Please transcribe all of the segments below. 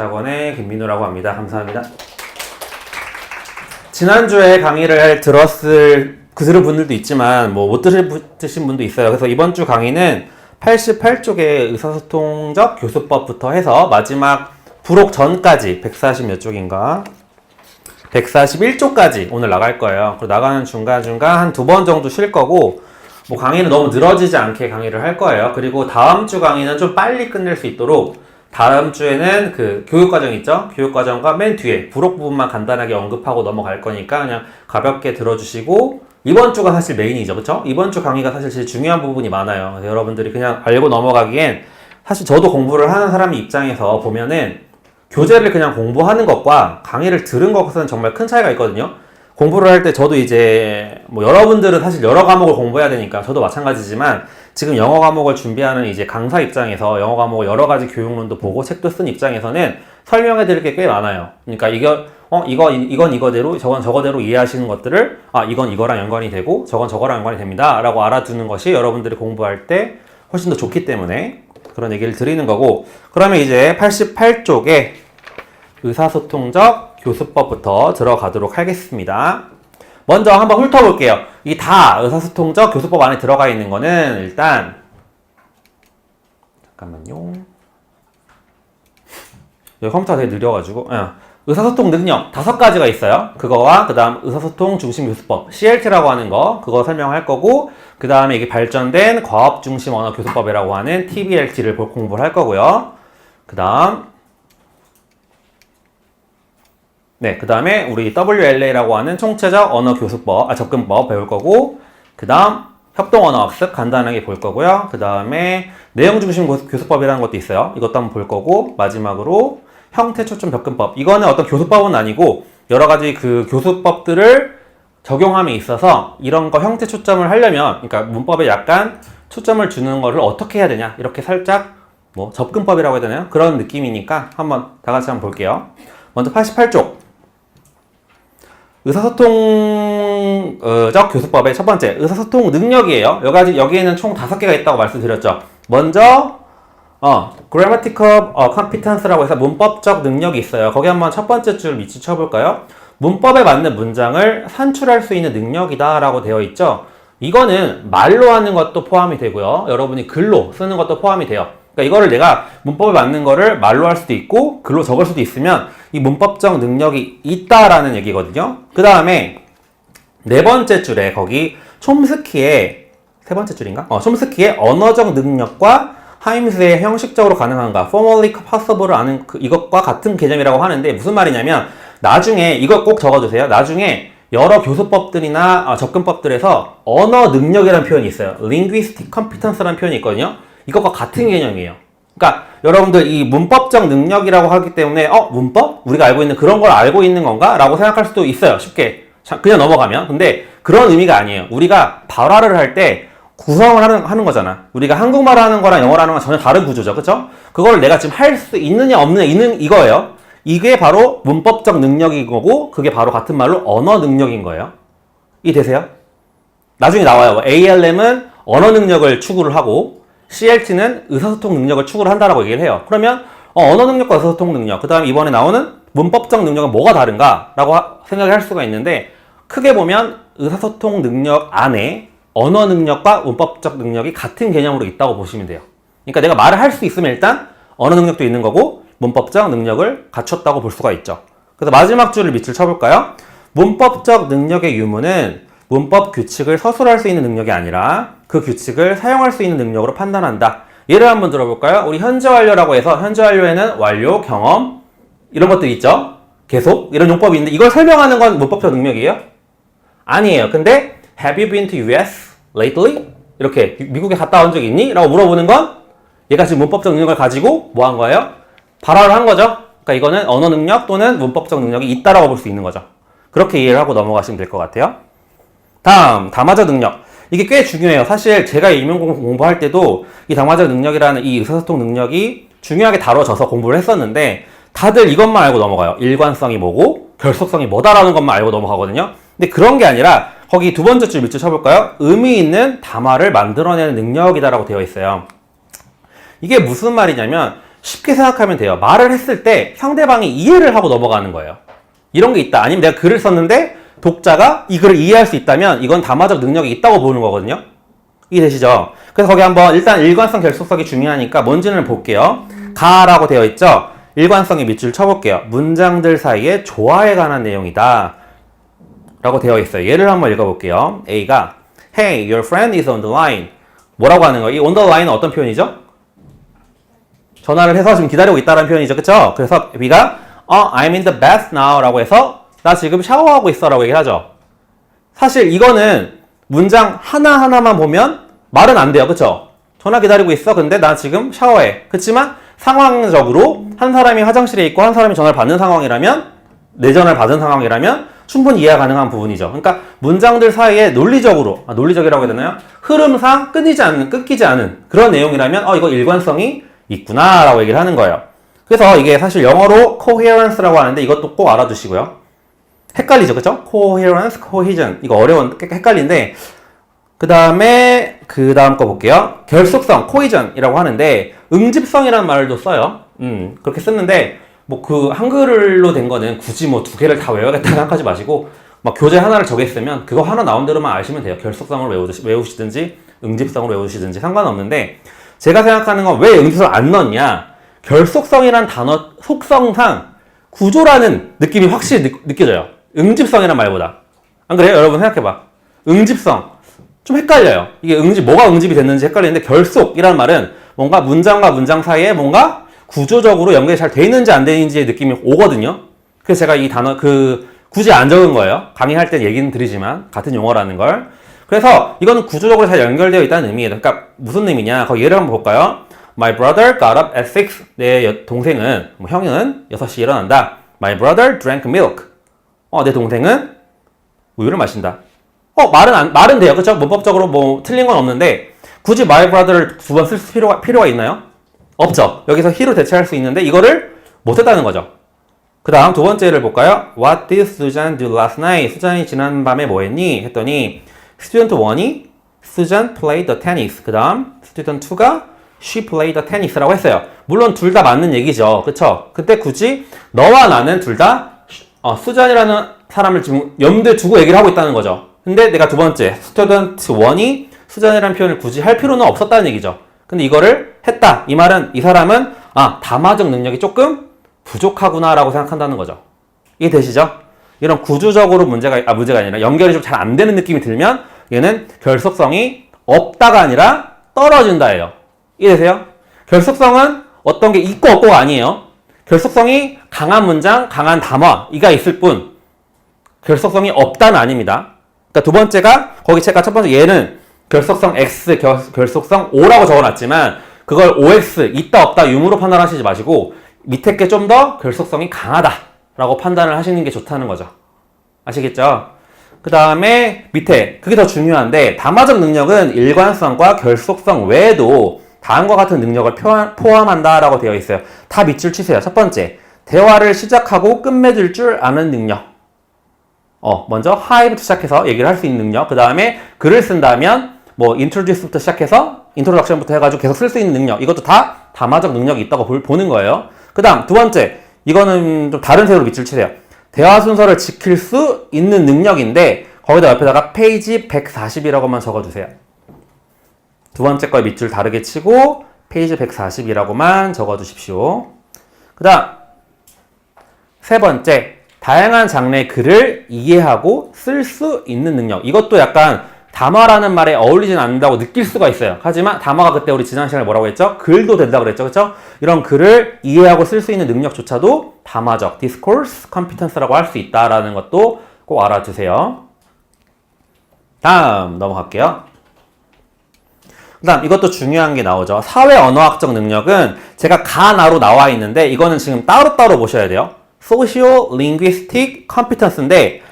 영어대체학원의 김민우라고 합니다. 감사합니다. 지난주에 강의를 들은 분들도 있지만 못 들으신 분도 있어요. 그래서 이번 주 강의는 88쪽의 의사소통적 교수법부터 해서 마지막 부록 전까지 140 몇 쪽인가 141쪽까지 오늘 나갈 거예요. 그리고 나가는 중간중간 한 2번 정도 쉴 거고 강의는 너무 늘어지지 않게 강의를 할 거예요. 그리고 다음 주 강의는 좀 빨리 끝낼 수 있도록 다음 주에는 그 교육과정 있죠? 교육과정과 맨 뒤에 부록 부분만 간단하게 언급하고 넘어갈 거니까 그냥 가볍게 들어주시고 이번 주가 사실 메인이죠. 그쵸? 이번 주 강의가 사실 제일 중요한 부분이 많아요. 그래서 여러분들이 그냥 알고 넘어가기엔 사실 저도 공부를 하는 사람 입장에서 보면은 교재를 그냥 공부하는 것과 강의를 들은 것은 정말 큰 차이가 있거든요. 공부를 할 때 저도 이제 여러분들은 사실 여러 과목을 공부해야 되니까 저도 마찬가지지만 지금 영어 과목을 준비하는 이제 강사 입장에서 영어 과목을 여러 가지 교육론도 보고 책도 쓴 입장에서는 설명해 드릴 게 꽤 많아요. 그러니까 이건 이거대로 저건 저거대로 이해하시는 것들을 이건 이거랑 연관이 되고 저건 저거랑 연관이 됩니다 라고 알아두는 것이 여러분들이 공부할 때 훨씬 더 좋기 때문에 그런 얘기를 드리는 거고, 그러면 이제 88쪽에 의사소통적 교수법부터 들어가도록 하겠습니다. 먼저 한번 훑어볼게요. 이 다 의사소통적 교수법 안에 들어가 있는 거는 일단 잠깐만요. 여기 컴퓨터가 되게 느려가지고 의사소통 능력 5가지가 있어요. 그거와 그 다음 의사소통 중심 교수법 CLT라고 하는 거 그거 설명할 거고, 그 다음에 이게 발전된 과업 중심 언어 교수법이라고 하는 TBLT를 공부를 할 거고요. 그 다음에 우리 WLA라고 하는 총체적 언어 교수법, 접근법 배울 거고, 그 다음 협동 언어 학습 간단하게 볼 거고요. 그 다음에 내용 중심 교수법이라는 것도 있어요. 이것도 한번 볼 거고, 마지막으로 형태 초점 접근법. 이거는 어떤 교수법은 아니고 여러 가지 그 교수법들을 적용함에 있어서 이런 거 형태 초점을 하려면, 그러니까 문법에 약간 초점을 주는 거를 어떻게 해야 되냐, 이렇게 살짝 접근법이라고 해야 되나요? 그런 느낌이니까 한번 다 같이 한번 볼게요. 먼저 88쪽 의사소통적 교수법의 첫 번째 의사소통 능력이에요. 여기에는 총 5개가 있다고 말씀드렸죠. 먼저 grammatical competence라고 해서 문법적 능력이 있어요. 거기 한번 첫 번째 줄 밑줄 쳐볼까요? 문법에 맞는 문장을 산출할 수 있는 능력이다 라고 되어 있죠. 이거는 말로 하는 것도 포함이 되고요. 여러분이 글로 쓰는 것도 포함이 돼요. 그러니까 이거를 내가 문법에 맞는 거를 말로 할 수도 있고 글로 적을 수도 있으면 이 문법적 능력이 있다라는 얘기거든요. 그 다음에 네 번째 줄에 거기 촘스키의 세 번째 줄인가? 촘스키의 언어적 능력과 하임스의 형식적으로 가능한가, formally possible을 아는 이것과 같은 개념이라고 하는데 무슨 말이냐면, 나중에 이거 꼭 적어주세요. 나중에 여러 교수법들이나 접근법들에서 언어 능력이라는 표현이 있어요. linguistic competence라는 표현이 있거든요. 이것과 같은 개념이에요. 그러니까 여러분들 이 문법적 능력이라고 하기 때문에 문법? 우리가 알고 있는 그런 걸 알고 있는 건가? 라고 생각할 수도 있어요. 쉽게 그냥 넘어가면. 근데 그런 의미가 아니에요. 우리가 발화를 할 때 구성을 하는 거잖아. 우리가 한국말 하는 거랑 영어를 하는 건 전혀 다른 구조죠. 그쵸? 그걸 내가 지금 할 수 있느냐 없느냐 이거예요. 이게 바로 문법적 능력인 거고, 그게 바로 같은 말로 언어 능력인 거예요. 이해되세요? 나중에 나와요. ALM은 언어 능력을 추구를 하고 CLT는 의사소통 능력을 추구를 한다라고 얘기를 해요. 그러면 언어 능력과 의사소통 능력, 그 다음 이번에 나오는 문법적 능력은 뭐가 다른가? 라고 생각을 할 수가 있는데, 크게 보면 의사소통 능력 안에 언어 능력과 문법적 능력이 같은 개념으로 있다고 보시면 돼요. 그러니까 내가 말을 할 수 있으면 일단 언어 능력도 있는 거고 문법적 능력을 갖췄다고 볼 수가 있죠. 그래서 마지막 줄을 밑줄 쳐볼까요? 문법적 능력의 유무는 문법 규칙을 서술할 수 있는 능력이 아니라 그 규칙을 사용할 수 있는 능력으로 판단한다. 예를 한번 들어볼까요? 우리 현재 완료라고 해서 현재 완료에는 완료, 경험 이런 것들이 있죠. 계속 이런 용법이 있는데 이걸 설명하는 건 문법적 능력이에요? 아니에요. 근데 Have you been to US lately? 이렇게 미국에 갔다 온 적 있니? 라고 물어보는 건 얘가 지금 문법적 능력을 가지고 뭐 한 거예요? 발화를 한 거죠. 그러니까 이거는 언어 능력 또는 문법적 능력이 있다라고 볼 수 있는 거죠. 그렇게 이해를 하고 넘어가시면 될 것 같아요. 다음, 담화적 능력. 이게 꽤 중요해요. 사실 제가 임용공 공부할 때도 이 담화적 능력이라는 이 의사소통 능력이 중요하게 다뤄져서 공부를 했었는데 다들 이것만 알고 넘어가요. 일관성이 뭐고 결속성이 뭐다라는 것만 알고 넘어가거든요. 근데 그런 게 아니라 거기 두 번째 줄 밑줄 쳐볼까요? 의미 있는 담화를 만들어내는 능력이다라고 되어 있어요. 이게 무슨 말이냐면 쉽게 생각하면 돼요. 말을 했을 때 상대방이 이해를 하고 넘어가는 거예요. 이런 게 있다. 아니면 내가 글을 썼는데 독자가 이 글을 이해할 수 있다면 이건 담화적 능력이 있다고 보는 거거든요. 이해되시죠? 그래서 거기 한번 일단 일관성 결속성이 중요하니까 뭔지는 볼게요. 가라고 되어 있죠? 일관성의 밑줄 쳐볼게요. 문장들 사이의 조화에 관한 내용이다 라고 되어 있어요. 예를 한번 읽어볼게요. A가 Hey, your friend is on the line. 뭐라고 하는 거예요? 이 on the line은 어떤 표현이죠? 전화를 해서 지금 기다리고 있다는 표현이죠. 그쵸? 그래서 B가 I'm in the bath now 라고 해서 나 지금 샤워하고 있어 라고 얘기하죠. 사실 이거는 문장 하나하나만 보면 말은 안 돼요. 그쵸? 전화 기다리고 있어. 근데 나 지금 샤워해. 그치만 상황적으로 한 사람이 화장실에 있고 한 사람이 전화를 받는 상황이라면 내 전화를 받은 상황이라면 충분히 이해가 가능한 부분이죠. 그러니까 문장들 사이에 논리적으로 논리적이라고 해야 되나요? 흐름상 끊기지 않은 그런 내용이라면 이거 일관성이 있구나 라고 얘기를 하는 거예요. 그래서 이게 사실 영어로 coherence라고 하는데 이것도 꼭 알아두시고요. 헷갈리죠. 그쵸? coherence, cohesion 이거 어려운 헷갈린데 그 다음 거 볼게요. 결속성, cohesion이라고 하는데 응집성이라는 말도 써요. 그렇게 썼는데 뭐 그 한글로 된 거는 굳이 뭐 두 개를 다 외워야겠다 생각하지 마시고 막 교재 하나를 정했으면 그거 하나 나온 대로만 아시면 돼요. 결속성을 외우시든지 응집성을 외우시든지 상관없는데 제가 생각하는 건 왜 응집성을 안 넣었냐? 결속성이란 단어 속성상 구조라는 느낌이 확실히 느껴져요. 응집성이란 말보다. 안 그래요? 여러분 생각해봐. 응집성. 좀 헷갈려요. 이게 뭐가 응집이 됐는지 헷갈리는데 결속이라는 말은 뭔가 문장과 문장 사이에 뭔가 구조적으로 연결이 잘 돼 있는지 안 돼 있는지의 느낌이 오거든요. 그래서 제가 이 단어 굳이 안 적은 거예요. 강의할 때 얘기는 드리지만 같은 용어라는 걸. 그래서 이거는 구조적으로 잘 연결되어 있다는 의미예요. 그러니까 무슨 의미냐? 거기 예를 한번 볼까요? My brother got up at 6. 내 동생은 형은 6시에 일어난다. My brother drank milk. 내 동생은 우유를 마신다. 말은 돼요. 그쵸? 문법적으로 뭐 틀린 건 없는데 굳이 my brother를 두 번 쓸 필요가 있나요? 없죠. 여기서 he로 대체할 수 있는데 이거를 못 했다는 거죠. 그 다음 두 번째를 볼까요? What did Susan do last night? 수잔이 지난밤에 뭐 했니? 했더니 Student 1이 Susan played the tennis. 그 다음 Student 2가 She played the tennis라고 했어요. 물론 둘 다 맞는 얘기죠. 그쵸? 그때 굳이 너와 나는 둘 다 수잔이라는 사람을 지금 염두에 두고 얘기를 하고 있다는 거죠. 근데 내가 두 번째 Student 1이 수잔이라는 표현을 굳이 할 필요는 없었다는 얘기죠. 근데 이거를 했다. 이 말은 이 사람은 담화적 능력이 조금 부족하구나 라고 생각한다는 거죠. 이해되시죠? 이런 구조적으로 문제가 아니라 연결이 좀 잘 안 되는 느낌이 들면 얘는 결속성이 없다가 아니라 떨어진다예요. 이해되세요? 결속성은 어떤 게 있고 없고가 아니에요. 결속성이 강한 문장, 강한 담화 이가 있을 뿐 결속성이 없다는 아닙니다. 그러니까 두 번째가 거기 제가 첫 번째 얘는 결속성 X, 결속성 O라고 적어놨지만 그걸 OX, 있다 없다 유무로 판단하시지 마시고 밑에 게 좀 더 결속성이 강하다라고 판단을 하시는 게 좋다는 거죠. 아시겠죠? 그 다음에 밑에 그게 더 중요한데 담화적 능력은 일관성과 결속성 외에도 다음과 같은 능력을 포함한다라고 되어 있어요. 다 밑줄 치세요. 첫 번째, 대화를 시작하고 끝맺을 줄 아는 능력. 먼저 hi부터 시작해서 얘기를 할 수 있는 능력. 그 다음에 글을 쓴다면 뭐 introduce부터 시작해서 introduction부터 해가지고 계속 쓸 수 있는 능력. 이것도 다 담화적 능력이 있다고 보는 거예요. 그 다음 두 번째, 이거는 좀 다른 색으로 밑줄 치세요. 대화 순서를 지킬 수 있는 능력인데 거기다 옆에다가 페이지 140이라고만 적어주세요. 두 번째 거에 밑줄 다르게 치고 페이지 140이라고만 적어주십시오. 그 다음 세 번째, 다양한 장르의 글을 이해하고 쓸 수 있는 능력. 이것도 약간 담화라는 말에 어울리진 않는다고 느낄 수가 있어요. 하지만 담화가 그때 우리 지난 시간에 뭐라고 했죠? 글도 된다고 그랬죠. 그렇죠? 이런 글을 이해하고 쓸 수 있는 능력조차도 담화적 discourse competence라고 할 수 있다라는 것도 꼭 알아두세요. 다음 넘어갈게요. 그 다음 이것도 중요한 게 나오죠. 사회 언어학적 능력은 제가 가나로 나와 있는데 이거는 지금 따로따로 보셔야 돼요. Social Linguistic Competence인데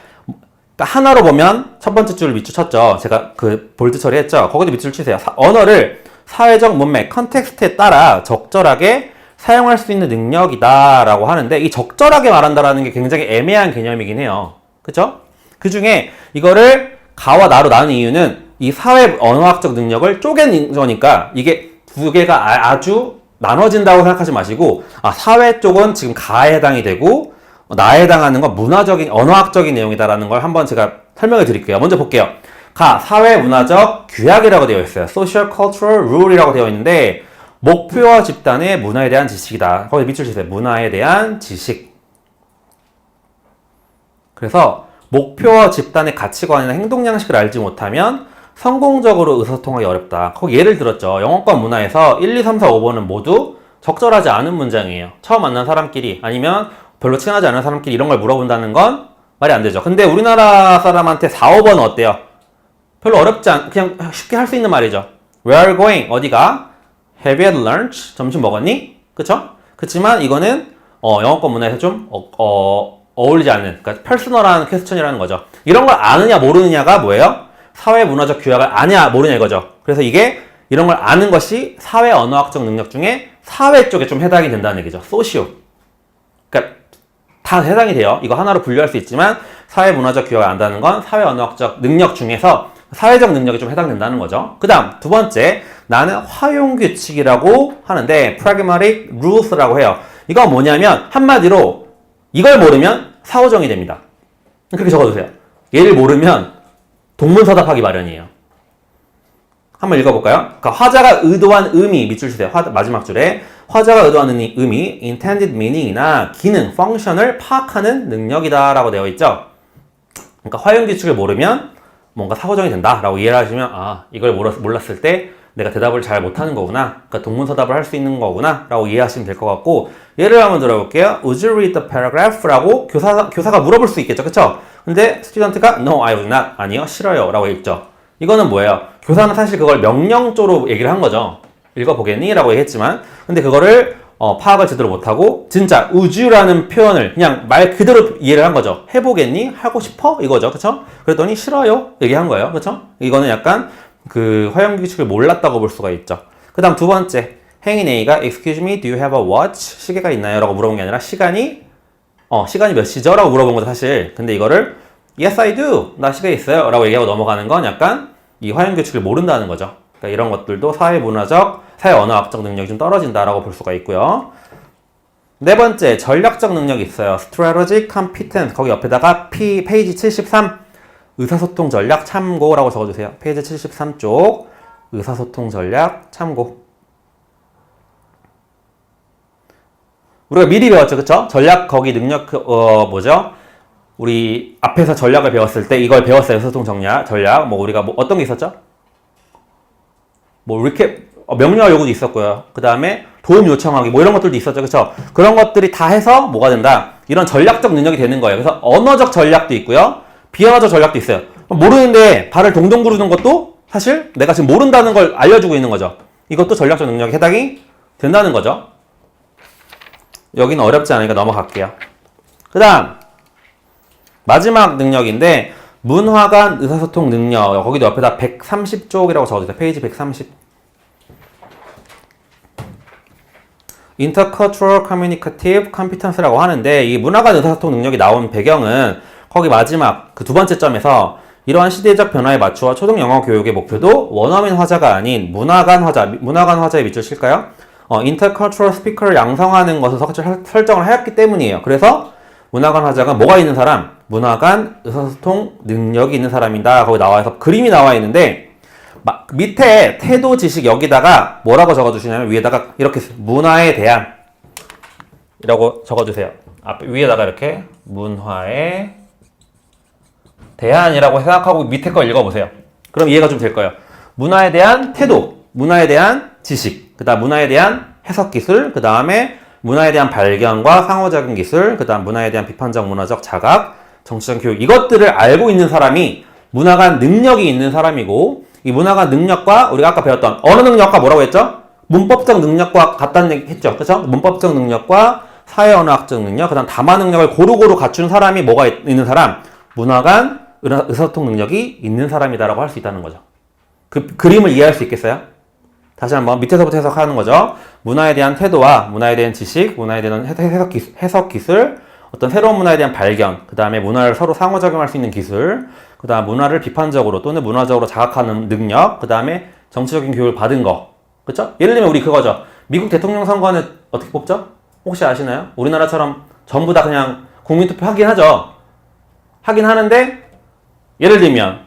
하나로 보면 첫 번째 줄 밑줄 쳤죠. 제가 그 볼드 처리했죠. 거기도 밑줄 치세요. 언어를 사회적 문맥, 컨텍스트에 따라 적절하게 사용할 수 있는 능력이다 라고 하는데 이 적절하게 말한다라는 게 굉장히 애매한 개념이긴 해요. 그쵸? 그 중에 이거를 가와 나로 나눈 이유는 이 사회 언어학적 능력을 쪼갠 거니까 이게 두 개가 아주 나눠진다고 생각하지 마시고, 사회 쪽은 지금 가에 해당이 되고, 나에 해당하는 건 문화적인, 언어학적인 내용이다라는 걸 한번 제가 설명해 드릴게요. 먼저 볼게요. 가, 사회 문화적 규약이라고 되어 있어요. Social Cultural Rule이라고 되어 있는데, 목표와 집단의 문화에 대한 지식이다. 거기 밑줄 치세요. 문화에 대한 지식. 그래서 목표와 집단의 가치관이나 행동 양식을 알지 못하면 성공적으로 의사소통하기 어렵다. 거기 예를 들었죠. 영어권 문화에서 1, 2, 3, 4, 5번은 모두 적절하지 않은 문장이에요. 처음 만난 사람끼리 아니면 별로 친하지 않은 사람끼리 이런 걸 물어본다는 건 말이 안 되죠. 근데 우리나라 사람한테 4, 5번은 어때요? 별로 어렵지 않, 그냥 쉽게 할 수 있는 말이죠. Where are you going? 어디가? Have you had lunch? 점심 먹었니? 그쵸? 그치만 이거는 영어권 문화에서 좀 어울리지 않는, 그러니까 퍼스널한 퀘스천이라는 거죠. 이런 걸 아느냐 모르느냐가 뭐예요? 사회 문화적 규약을 아냐 모르냐 이거죠. 그래서 이게 이런 걸 아는 것이 사회 언어학적 능력 중에 사회 쪽에 좀 해당이 된다는 얘기죠. 소시오. 그러니까 다 해당이 돼요. 이거 하나로 분류할 수 있지만 사회 문화적 규약을 안다는 건 사회 언어학적 능력 중에서 사회적 능력이 좀 해당된다는 거죠. 그 다음 두 번째, 나는 활용규칙이라고 하는데 pragmatic rules라고 해요. 이건 뭐냐면 한마디로 이걸 모르면 사후정이 됩니다. 그렇게 적어주세요. 얘를 모르면 동문서답하기 마련이에요. 한번 읽어볼까요? 그러니까 화자가 의도한 의미, 밑줄 치세요. 마지막 줄에 화자가 의도한 의미, intended meaning이나 기능, function을 파악하는 능력이다 라고 되어 있죠. 그러니까 활용규칙을 모르면 뭔가 사고정이 된다 라고 이해를 하시면 이걸 몰랐을 때 내가 대답을 잘 못하는 거구나, 그러니까 동문서답을 할 수 있는 거구나 라고 이해하시면 될 것 같고, 예를 한번 들어볼게요. Would you read the paragraph? 라고 교사가 물어볼 수 있겠죠, 그쵸? 근데 스튜던트가 No, I would not. 아니요, 싫어요 라고 읽죠. 이거는 뭐예요? 교사는 사실 그걸 명령조로 얘기를 한 거죠. 읽어보겠니? 라고 얘기했지만, 근데 그거를 파악을 제대로 못하고 진짜 would you라는 표현을 그냥 말 그대로 이해를 한 거죠. 해보겠니? 하고 싶어? 이거죠, 그쵸? 그랬더니 싫어요 얘기한 거예요, 그쵸? 이거는 약간 그 활용규칙을 몰랐다고 볼 수가 있죠. 그 다음 두 번째, 행인 A가 Excuse me, do you have a watch? 시계가 있나요? 라고 물어본 게 아니라 시간이 몇 시죠? 라고 물어본 거죠, 사실. 근데 이거를 Yes, I do. 나 시계 있어요. 라고 얘기하고 넘어가는 건 약간 이 활용규칙을 모른다는 거죠. 그러니까 이런 것들도 사회 언어학적 능력이 좀 떨어진다라고 볼 수가 있고요. 네 번째, 전략적 능력이 있어요. Strategic competence. 거기 옆에다가 페이지 73. 의사소통 전략 참고라고 적어주세요. 페이지 73쪽 의사소통 전략 참고. 우리가 미리 배웠죠, 그쵸? 전략 거기 능력 뭐죠? 우리 앞에서 전략을 배웠을 때 이걸 배웠어요. 의사소통 전략. 뭐 우리가 뭐 어떤 게 있었죠? 뭐 이렇게 명령어 요구도 있었고요. 그 다음에 도움 요청하기 뭐 이런 것들도 있었죠, 그쵸? 그런 것들이 다 해서 뭐가 된다? 이런 전략적 능력이 되는 거예요. 그래서 언어적 전략도 있고요. 비언어적 전략도 있어요. 모르는데 발을 동동 구르는 것도 사실 내가 지금 모른다는 걸 알려주고 있는 거죠. 이것도 전략적 능력에 해당이 된다는 거죠. 여기는 어렵지 않으니까 넘어갈게요. 그 다음 마지막 능력인데 문화 간 의사소통 능력. 거기도 옆에다 130쪽이라고 적어주세요. 페이지 130. Intercultural Communicative Competence라고 하는데 이 문화 간 의사소통 능력이 나온 배경은 거기 마지막 그 두 번째 점에서 이러한 시대적 변화에 맞추어 초등 영어 교육의 목표도 원어민 화자가 아닌 문화 간 화자에 밑줄 칠까요? Intercultural Speaker를 양성하는 것을 설정을 하였기 때문이에요. 그래서 문화 간 화자가 뭐가 있는 사람? 문화 간 의사소통 능력이 있는 사람이다. 거기 나와서 그림이 나와 있는데 밑에 태도 지식 여기다가 뭐라고 적어주시냐면 위에다가 이렇게 문화에 대한 이라고 적어주세요. 위에다가 이렇게 문화에 대한이라고 생각하고 밑에 거 읽어보세요. 그럼 이해가 좀 될 거예요. 문화에 대한 태도, 문화에 대한 지식, 그 다음 문화에 대한 해석 기술, 그 다음에 문화에 대한 발견과 상호작용 기술, 그 다음 문화에 대한 비판적 문화적 자각, 정치적 교육, 이것들을 알고 있는 사람이 문화 간 능력이 있는 사람이고, 이 문화 간 능력과 우리가 아까 배웠던 언어 능력과 뭐라고 했죠? 문법적 능력과 같다는 얘기 했죠. 그렇죠? 문법적 능력과 사회 언어학적 능력, 그 다음 담화 능력을 고루고루 갖춘 사람이 뭐가 있는 사람? 문화 간 의사소통 능력이 있는 사람이다라고 할 수 있다는 거죠. 그 그림을 이해할 수 있겠어요? 다시 한번 밑에서부터 해석하는 거죠. 문화에 대한 태도와 문화에 대한 지식, 문화에 대한 해석 기술, 어떤 새로운 문화에 대한 발견, 그 다음에 문화를 서로 상호작용할 수 있는 기술, 그 다음 문화를 비판적으로 또는 문화적으로 자각하는 능력, 그 다음에 정치적인 교육을 받은 거. 그쵸? 예를 들면 우리 그거죠. 미국 대통령 선거는 어떻게 뽑죠? 혹시 아시나요? 우리나라처럼 전부 다 그냥 국민투표 하긴 하죠. 하긴 하는데 예를 들면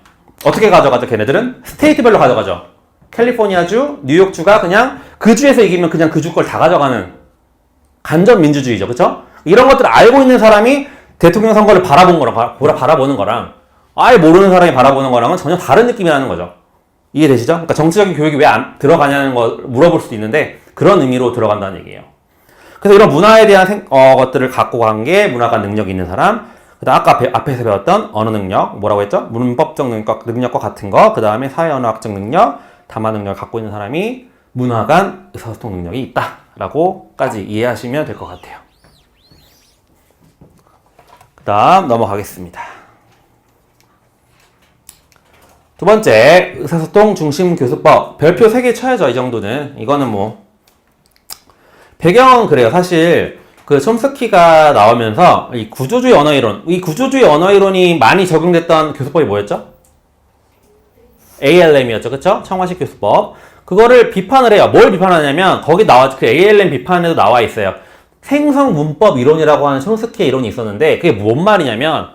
어떻게 가져가죠? 걔네들은 스테이트별로 가져가죠. 캘리포니아주, 뉴욕주가 그냥 그 주에서 이기면 그냥 그 주 걸 다 가져가는 간접 민주주의죠. 그쵸? 이런 것들을 알고 있는 사람이 대통령 선거를 바라보는 거랑 아예 모르는 사람이 바라보는 거랑은 전혀 다른 느낌이라는 거죠. 이해되시죠? 그러니까 정치적인 교육이 왜 안 들어가냐는 거 물어볼 수도 있는데 그런 의미로 들어간다는 얘기예요. 그래서 이런 문화에 대한 것들을 갖고 간 게 문화가 능력이 있는 사람, 그 다음 아까 앞에서 배웠던 언어 능력, 뭐라고 했죠? 문법적 능력과 같은 거, 그 다음에 사회언어학적 능력, 담화 능력을 갖고 있는 사람이 문화 간 의사소통 능력이 있다라고까지 이해하시면 될 것 같아요. 그 다음 넘어가겠습니다. 두 번째, 의사소통 중심 교수법. 별표 3개 쳐야죠, 이 정도는. 이거는 뭐 배경은 그래요. 사실 그 촘스키가 나오면서 이 구조주의 언어이론, 이 구조주의 언어이론이 많이 적용됐던 교수법이 뭐였죠? ALM이었죠. 그쵸? 청와식 교수법. 그거를 비판을 해요. 뭘 비판하냐면 거기 그 ALM 비판에도 나와 있어요. 생성 문법 이론이라고 하는 촘스키의 이론이 있었는데 그게 뭔 말이냐면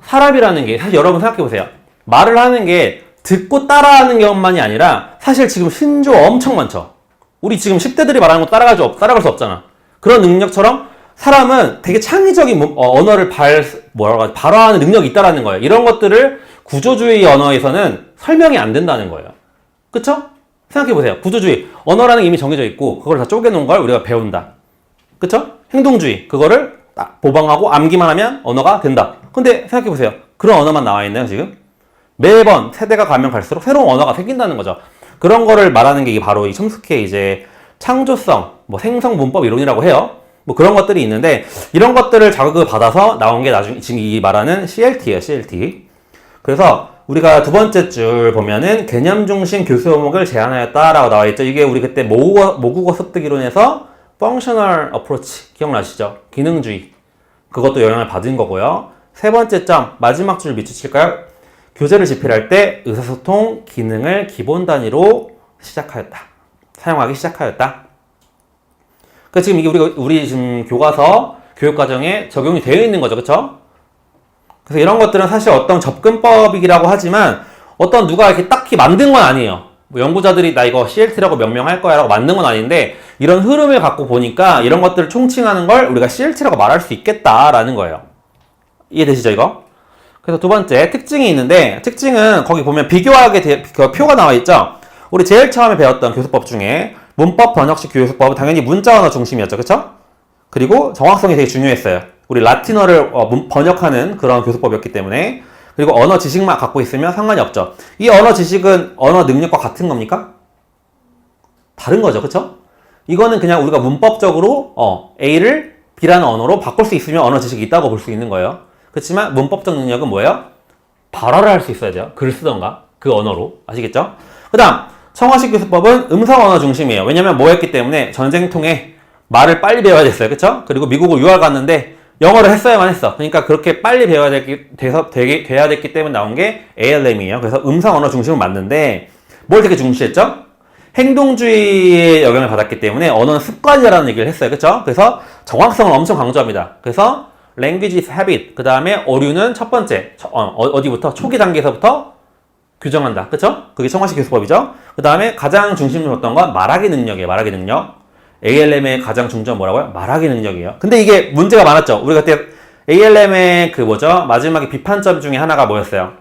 사람이라는 게 사실 여러분 생각해 보세요. 말을 하는 게 듣고 따라하는 것만이 아니라 사실 지금 신조 엄청 많죠. 우리 지금 10대들이 말하는 거 따라갈 수 없잖아. 그런 능력처럼 사람은 되게 창의적인 언어를 발화하는 능력이 있다라는 거예요. 이런 것들을 구조주의 언어에서는 설명이 안 된다는 거예요. 그쵸? 생각해보세요. 구조주의. 언어라는 게 이미 정해져 있고, 그걸 다 쪼개놓은 걸 우리가 배운다. 그쵸? 행동주의. 그거를 딱 보방하고 암기만 하면 언어가 된다. 근데 생각해보세요. 그런 언어만 나와 있나요, 지금? 매번 세대가 가면 갈수록 새로운 언어가 생긴다는 거죠. 그런 거를 말하는 게 이게 바로 이 촘스키의 이제 창조성, 뭐 생성 문법 이론이라고 해요. 뭐 그런 것들이 있는데, 이런 것들을 자극을 받아서 나온 게 나중에 지금 이 말하는 CLT예요, CLT. 그래서 우리가 두 번째 줄 보면은 개념 중심 교수 과목을 제안하였다라고 나와 있죠. 이게 우리 그때 모국어 습득 이론에서 functional approach 기억나시죠? 기능주의. 그것도 영향을 받은 거고요. 세 번째 점, 마지막 줄 밑줄 칠까요? 교재를 집필할 때 의사소통 기능을 기본 단위로 시작하였다. 사용하기 시작하였다. 그러니까 지금 이게 우리 지금 교과서 교육과정에 적용이 되어 있는 거죠. 그쵸? 그래서 이런 것들은 사실 어떤 접근법이라고 하지만 어떤 누가 이렇게 딱히 만든 건 아니에요. 뭐 연구자들이 나 이거 CLT라고 명명할 거야 라고 만든 건 아닌데 이런 흐름을 갖고 보니까 이런 것들을 총칭하는 걸 우리가 CLT라고 말할 수 있겠다라는 거예요. 이해되시죠 이거? 그래서 두 번째 특징이 있는데 특징은 거기 보면 비교하게 표가 나와 있죠. 우리 제일 처음에 배웠던 교수법 중에 문법 번역식 교수법은 당연히 문자 언어 중심이었죠. 그쵸? 그리고 정확성이 되게 중요했어요. 우리 라틴어를 번역하는 그런 교수법이었기 때문에. 그리고 언어 지식만 갖고 있으면 상관이 없죠. 이 언어 지식은 언어 능력과 같은 겁니까? 다른 거죠. 그쵸? 이거는 그냥 우리가 문법적으로 A를 B라는 언어로 바꿀 수 있으면 언어 지식이 있다고 볼 수 있는 거예요. 그렇지만 문법적 능력은 뭐예요? 발화를 할 수 있어야 돼요. 글 쓰던가 그 언어로. 아시겠죠? 그 다음 청와식 교수법은 음성 언어 중심이에요. 왜냐면 뭐였기 때문에 전쟁통에 말을 빨리 배워야 됐어요. 그쵸? 그리고 미국을 유학 갔는데 영어를 했어야만 했어. 그러니까 그렇게 빨리 배워야 돼야 됐기 때문에 나온 게 ALM이에요. 그래서 음성 언어 중심은 맞는데 뭘 되게 중시했죠? 행동주의의 영향을 받았기 때문에 언어는 습관이라는 얘기를 했어요. 그쵸? 그래서 정확성을 엄청 강조합니다. 그래서 language is habit. 그 다음에 어류는 첫 번째 어디부터? 초기 단계에서부터 규정한다. 그쵸? 그게 청와식 교수법이죠. 그 다음에 가장 중심을 뒀던 건 말하기 능력이에요. 말하기 능력. ALM의 가장 중점 뭐라고요? 말하기 능력이에요. 근데 이게 문제가 많았죠. 우리가 그때 ALM의 마지막에 비판점 중에 하나가 뭐였어요?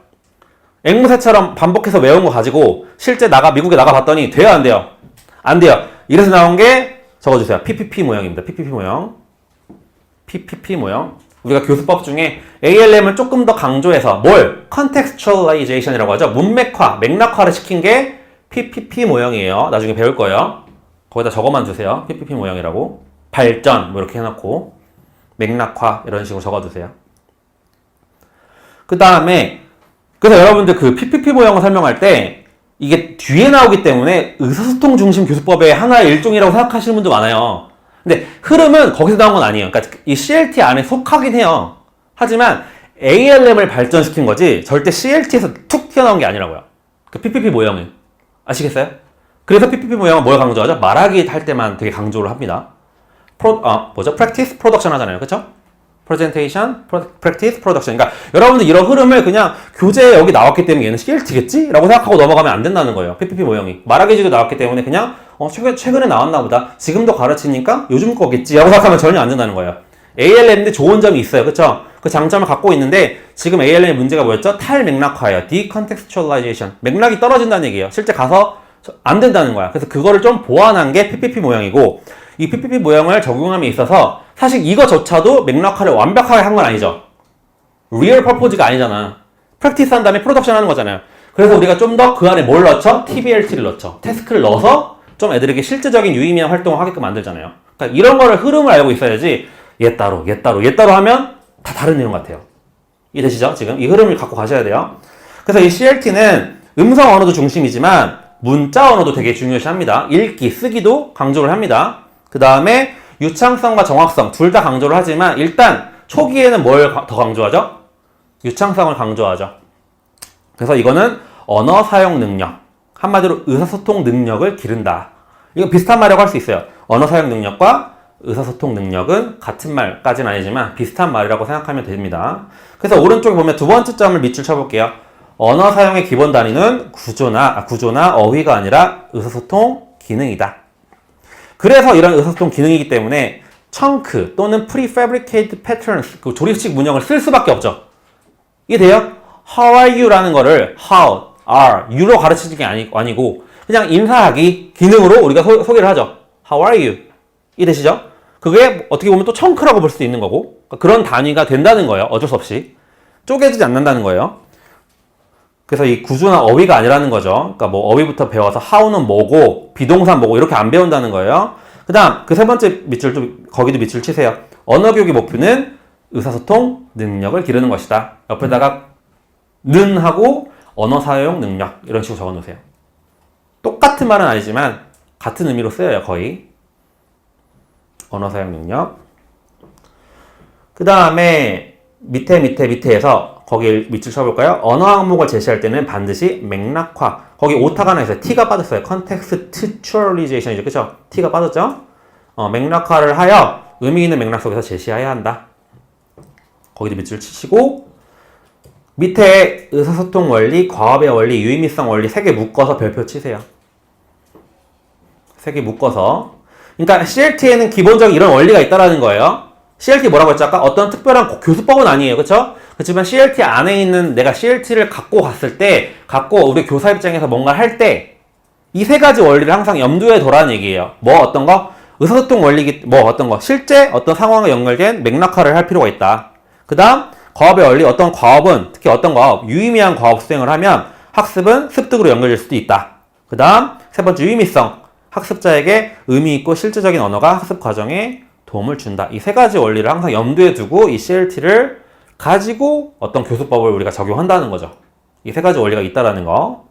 앵무새처럼 반복해서 외운 거 가지고 실제 미국에 나가봤더니 돼요, 안 돼요? 안 돼요. 이래서 나온 게 적어주세요. PPP 모형입니다. PPP 모형. PPP 모형. 우리가 교수법 중에 ALM을 조금 더 강조해서 contextualization이라고 하죠. 문맥화, 맥락화를 시킨 게 PPP 모형이에요. 나중에 배울 거예요. 거기다 적어만 주세요. PPP 모형이라고. 발전 뭐 이렇게 해놓고 맥락화 이런 식으로 적어주세요. 그 다음에 그래서 여러분들 그 PPP 모형을 설명할 때 이게 뒤에 나오기 때문에 의사소통 중심 교수법의 하나의 일종이라고 생각하시는 분도 많아요. 근데 흐름은 거기서 나온 건 아니에요. 그러니까 이 CLT 안에 속하긴 해요. 하지만 ALM을 발전시킨 거지 절대 CLT에서 툭 튀어나온 게 아니라고요. 그 PPP 모형은. 아시겠어요? 그래서 PPP 모형은 뭘 강조하죠? 말하기 할 때만 되게 강조를 합니다. practice, production 하잖아요. 그쵸? presentation, practice, production. 그러니까 여러분들 이런 흐름을 그냥 교재에 여기 나왔기 때문에 얘는 CLT겠지? 라고 생각하고 넘어가면 안 된다는 거예요. PPP 모형이. 말하기지도 나왔기 때문에 그냥 최근에 나왔나 보다. 지금도 가르치니까 요즘 거겠지? 라고 생각하면 전혀 안 된다는 거예요. ALM인데 좋은 점이 있어요. 그쵸? 그 장점을 갖고 있는데 지금 ALM의 문제가 뭐였죠? 탈맥락화예요. decontextualization. 맥락이 떨어진다는 얘기예요. 실제 가서 안 된다는 거야. 그래서 그거를 좀 보완한 게 PPP 모형이고 이 PPP 모형을 적용함에 있어서 사실 이거조차도 맥락화를 완벽하게 한 건 아니죠. 리얼 퍼포즈가 아니잖아. 프랙티스 한 다음에 프로덕션 하는 거잖아요. 그래서 우리가 좀 더 그 안에 뭘 넣죠? TBLT를 넣죠. 태스크를 넣어서 좀 애들에게 실제적인 유의미한 활동을 하게끔 만들잖아요. 그러니까 이런 거를 흐름을 알고 있어야지 얘 따로 하면 다 다른 내용 같아요. 이해되시죠? 지금 이 흐름을 갖고 가셔야 돼요. 그래서 이 CLT는 음성 언어도 중심이지만 문자 언어도 되게 중요시합니다. 읽기, 쓰기도 강조를 합니다. 그 다음에 유창성과 정확성 둘 다 강조를 하지만 일단 초기에는 뭘 더 강조하죠? 유창성을 강조하죠. 그래서 이거는 언어 사용 능력, 한마디로 의사소통 능력을 기른다. 이거 비슷한 말이라고 할 수 있어요. 언어 사용 능력과 의사소통 능력은 같은 말까지는 아니지만 비슷한 말이라고 생각하면 됩니다. 그래서 오른쪽에 보면 두 번째 점을 밑줄 쳐볼게요. 언어 사용의 기본 단위는 구조나 어휘가 아니라 의사소통 기능이다. 그래서 이런 의사소통 기능이기 때문에 chunk 또는 prefabricated patterns, 그 조립식 문형을 쓸 수밖에 없죠. 이해돼요? How are you? 라는 거를 how, are, you로 가르치는 게 아니고 그냥 인사하기 기능으로 우리가 소개를 하죠. How are you? 이해되시죠? 그게 어떻게 보면 또 chunk라고 볼 수도 있는 거고 그런 단위가 된다는 거예요. 어쩔 수 없이. 쪼개지지 않는다는 거예요. 그래서 이 구조나 어휘가 아니라는 거죠. 그러니까 뭐 어휘부터 배워서 how는 뭐고 비동사 뭐고 이렇게 안 배운다는 거예요. 그 다음 그 세 번째 밑줄 좀 거기도 밑줄 치세요. 언어교육의 목표는 의사소통 능력을 기르는 것이다. 옆에다가 는 하고 언어 사용 능력 이런 식으로 적어 놓으세요. 똑같은 말은 아니지만 같은 의미로 쓰여요. 거의. 언어 사용 능력. 그 다음에 밑에에서 거기 밑줄 쳐볼까요? 언어 항목을 제시할 때는 반드시 맥락화. 거기 오타가 하나 있어요. T가 빠졌어요. contextualization이죠. 그쵸? T가 빠졌죠? 맥락화를 하여 의미 있는 맥락 속에서 제시해야 한다. 거기도 밑줄 치시고 밑에 의사소통 원리, 과업의 원리, 유의미성 원리 3개 묶어서 별표 치세요. 3개 묶어서. 그러니까 CLT에는 기본적인 이런 원리가 있다라는 거예요. CLT 뭐라고 했죠? 아까 어떤 특별한 교수법은 아니에요. 그쵸? 그렇지만 CLT 안에 있는 내가 CLT를 갖고 갔을 때, 우리 교사 입장에서 뭔가 할 때, 이 3가지 원리를 항상 염두에 둬라는 얘기예요. 뭐 어떤 거? 의사소통 원리기, 뭐 어떤 거? 실제 어떤 상황과 연결된 맥락화를 할 필요가 있다. 그 다음, 과업의 원리, 어떤 과업은, 특히 어떤 과업, 유의미한 과업 수행을 하면 학습은 습득으로 연결될 수도 있다. 그 다음, 세 번째 유의미성. 학습자에게 의미 있고 실제적인 언어가 학습 과정에 도움을 준다. 이 3가지 원리를 항상 염두에 두고 이 CLT를 가지고 어떤 교수법을 우리가 적용한다는 거죠. 이 3가지 원리가 있다라는 거.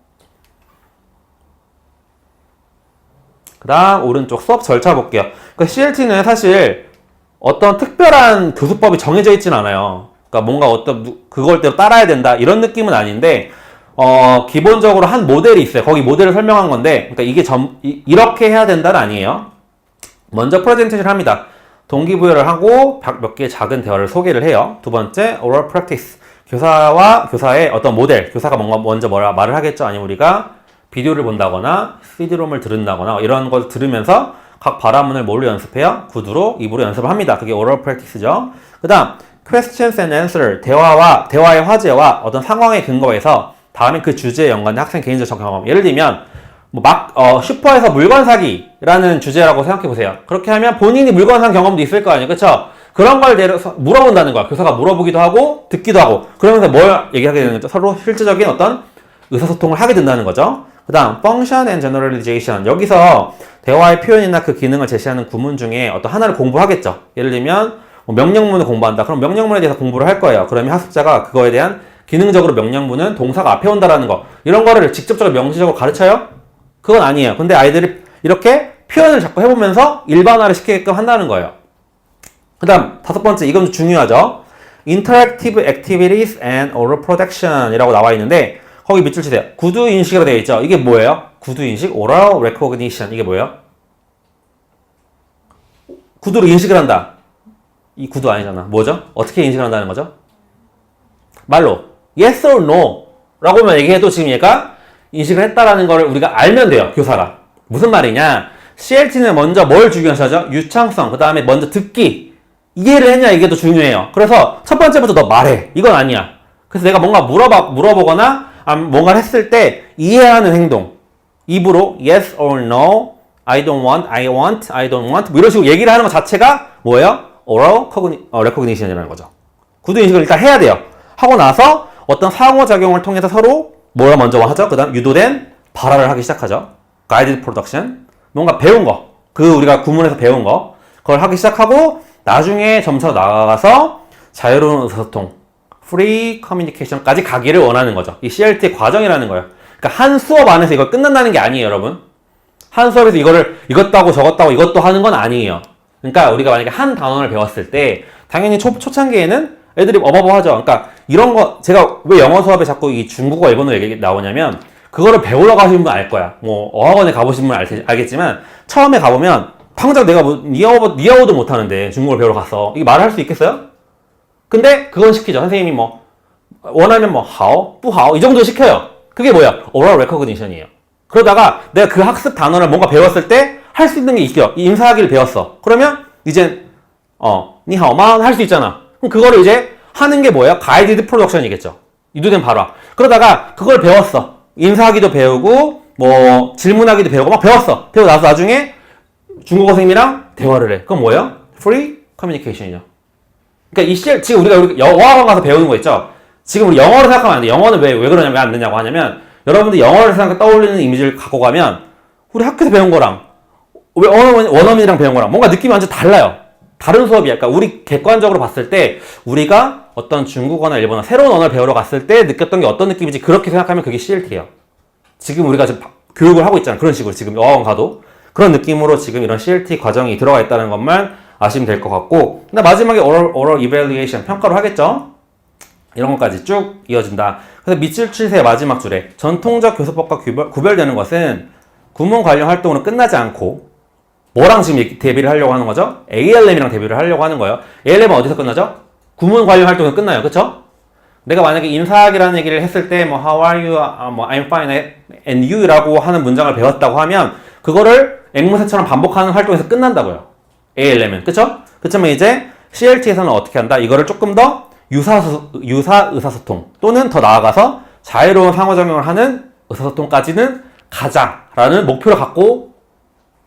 그 다음 오른쪽 수업 절차 볼게요. 그러니까 CLT는 사실 어떤 특별한 교수법이 정해져 있진 않아요. 그러니까 뭔가 어떤 그걸대로 따라야 된다 이런 느낌은 아닌데 기본적으로 한 모델이 있어요. 거기 모델을 설명한 건데 그러니까 이게 이렇게 해야 된다는 아니에요. 먼저 프레젠테이션을 합니다. 동기부여를 하고 몇 개의 작은 대화를 소개를 해요. 두 번째, oral practice. 교사와 교사의 어떤 모델, 교사가 먼저 말을 하겠죠. 아니면 우리가 비디오를 본다거나 CD롬을 들은다거나 이런 걸 들으면서 각 발화문을 뭘로 연습해요? 구두로, 입으로 연습을 합니다. 그게 oral practice죠. 그 다음, questions and answer. 대화의 화제와 어떤 상황의 근거에서 다음에 그 주제에 연관된 학생 개인적 경험. 예를 들면 슈퍼에서 물건 사기라는 주제라고 생각해 보세요. 그렇게 하면 본인이 물건 산 경험도 있을 거 아니에요. 그쵸? 그런 걸 내려서 물어본다는 거야. 교사가 물어보기도 하고, 듣기도 하고, 그러면서 뭘 얘기하게 되는 거죠? 서로 실질적인 어떤 의사소통을 하게 된다는 거죠. 그 다음, function and generalization. 여기서 대화의 표현이나 그 기능을 제시하는 구문 중에 어떤 하나를 공부하겠죠. 예를 들면, 명령문을 공부한다. 그럼 명령문에 대해서 공부를 할 거예요. 그러면 학습자가 그거에 대한 기능적으로 명령문은 동사가 앞에 온다라는 거. 이런 거를 직접적으로 명시적으로 가르쳐요? 그건 아니에요. 근데 아이들이 이렇게 표현을 자꾸 해보면서 일반화를 시키게끔 한다는 거예요. 그 다음, 5번째, 이건 중요하죠. Interactive Activities and Oral Production 이라고 나와 있는데, 거기 밑줄 치세요. 구두 인식으로 되어 있죠. 이게 뭐예요? 구두 인식, oral recognition. 이게 뭐예요? 구두로 인식을 한다. 이 구두 아니잖아. 뭐죠? 어떻게 인식을 한다는 거죠? 말로 yes or no 라고만 얘기해도 지금 얘가 인식을 했다라는 걸 우리가 알면 돼요. 교사가. 무슨 말이냐? CLT는 먼저 뭘 중요시하죠? 유창성, 그 다음에 먼저 듣기. 이해를 했냐 이게 더 중요해요. 그래서 첫 번째부터 너 말해. 이건 아니야. 그래서 내가 뭔가 물어보거나 뭔가를 했을 때 이해하는 행동. 입으로 yes or no, I don't want, I want, I don't want 뭐 이런 식으로 얘기를 하는 것 자체가 뭐예요? oral recognition이라는 거죠. 구두 인식을 일단 해야 돼요. 하고 나서 어떤 상호작용을 통해서 서로 뭐를 먼저 하죠? 그 다음 유도된 발화를 하기 시작하죠. guided production. 뭔가 배운 거. 우리가 구문에서 배운 거. 그걸 하기 시작하고 나중에 점차 나아가서 자유로운 의사소통, free communication까지 가기를 원하는 거죠. 이 CLT의 과정이라는 거예요. 그러니까 한 수업 안에서 이걸 끝난다는 게 아니에요, 여러분. 한 수업에서 이것도 하고 저것도 하고 이것도 하는 건 아니에요. 그러니까 우리가 만약에 한 단원을 배웠을 때 당연히 초창기에는 애들이 어버버하죠. 그러니까 이런 거 제가 왜 영어 수업에 자꾸 이 중국어 일본어 얘기 나오냐면 그거를 배우러 가시는 분 알 거야. 뭐 어학원에 가보신 분은 알겠지만 처음에 가보면 당장 내가 뭐 니아오도 못하는데 중국어를 배우러 갔어. 이게 말을 할 수 있겠어요? 근데 그건 시키죠. 선생님이 뭐 원하면 뭐 하오, 뿌하오 이 정도 시켜요. 그게 뭐야? oral recognition이에요. 그러다가 내가 그 학습 단어를 뭔가 배웠을 때 할 수 있는 게 있어요. 이 인사하기를 배웠어. 그러면 이제 니하오만 할 수 있잖아. 그럼 그거를 이제 하는 게 뭐예요? 가이디드 프로덕션이겠죠. 유도된 발화. 그러다가 그걸 배웠어. 인사하기도 배우고 뭐 질문하기도 배우고 막 배웠어. 배우고 나서 나중에 중국어 선생님이랑 대화를 해. 그건 뭐예요? free communication이죠. 그러니까 이 지금 우리가 영어학원 가서 배우는 거 있죠? 지금 우리 영어를 생각하면 안 돼. 영어는 왜 그러냐면 안 되냐고 하냐면 여러분들 영어를 생각 떠올리는 이미지를 갖고 가면 우리 학교에서 배운 거랑 왜 원어민이랑 배운 거랑 뭔가 느낌이 완전 달라요. 다른 수업이야. 그러니까 우리 객관적으로 봤을 때 우리가 어떤 중국어나 일본어 새로운 언어를 배우러 갔을 때 느꼈던 게 어떤 느낌인지 그렇게 생각하면 그게 CLT예요. 지금 우리가 지금 교육을 하고 있잖아. 그런 식으로 지금 어학원 가도 그런 느낌으로 지금 이런 CLT 과정이 들어가 있다는 것만 아시면 될 것 같고 근데 마지막에 oral evaluation 평가를 하겠죠. 이런 것까지 쭉 이어진다. 그래서 밑줄 치세요. 마지막 줄에 전통적 교수법과 구별되는 것은 구문 관련 활동으로 끝나지 않고 뭐랑 지금 대비를 하려고 하는 거죠? ALM이랑 대비를 하려고 하는 거예요. ALM은 어디서 끝나죠? 구문 관련 활동에서 끝나요. 그쵸? 내가 만약에 인사학이라는 얘기를 했을 때 뭐 How are you? 뭐 I'm fine and you 라고 하는 문장을 배웠다고 하면 그거를 앵무새처럼 반복하는 활동에서 끝난다고요. ALM은. 그쵸? 그렇지만 이제 CLT에서는 어떻게 한다? 이거를 조금 더 유사 의사소통 또는 더 나아가서 자유로운 상호작용을 하는 의사소통까지는 가자라는 목표를 갖고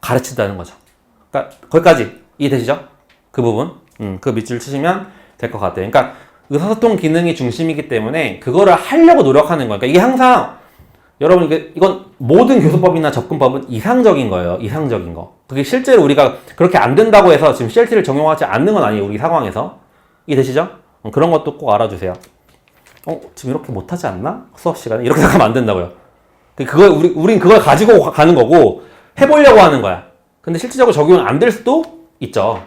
가르친다는 거죠. 그러니까 거기까지 이해되시죠? 그 부분. 그 밑줄 치시면 될 것 같아요. 그러니까 의사소통 기능이 중심이기 때문에 그거를 하려고 노력하는 거예요. 그러니까 이게 항상 여러분 이건 모든 교수법이나 접근법은 이상적인 거예요. 이상적인 거. 그게 실제로 우리가 그렇게 안 된다고 해서 지금 CLT를 적용하지 않는 건 아니에요. 우리 상황에서. 이해되시죠? 그런 것도 꼭 알아주세요. 지금 이렇게 못하지 않나? 수업 시간에? 이렇게 생각하면 안 된다고요. 우린 그걸 가지고 가는 거고 해보려고 하는 거야. 근데 실질적으로 적용은 안 될 수도 있죠.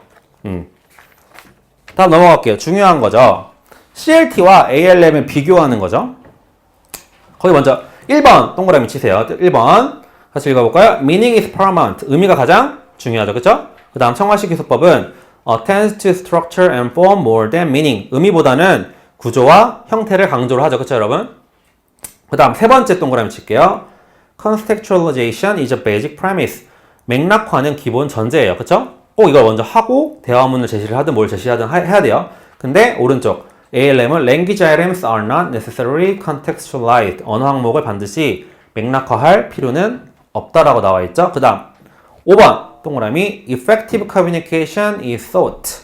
다음 넘어갈게요. 중요한 거죠. CLT와 ALM을 비교하는 거죠. 거기 먼저 1번 동그라미 치세요. 1번 같이 읽어볼까요? Meaning is paramount. 의미가 가장 중요하죠. 그쵸? 그 다음 청화식 기술법은 tends to structure and form more than meaning. 의미보다는 구조와 형태를 강조를 하죠. 그쵸 여러분? 그 다음 세 번째 동그라미 칠게요. Contextualization is a basic premise. 맥락화는 기본 전제예요. 그쵸? 꼭 이걸 먼저 하고 대화문을 제시를 하든 뭘 제시하든 해야 돼요. 근데 오른쪽 ALM은 Language items are not necessarily contextualized. 언어 항목을 반드시 맥락화할 필요는 없다라고 나와 있죠. 그 다음 5번 동그라미 Effective communication is sought.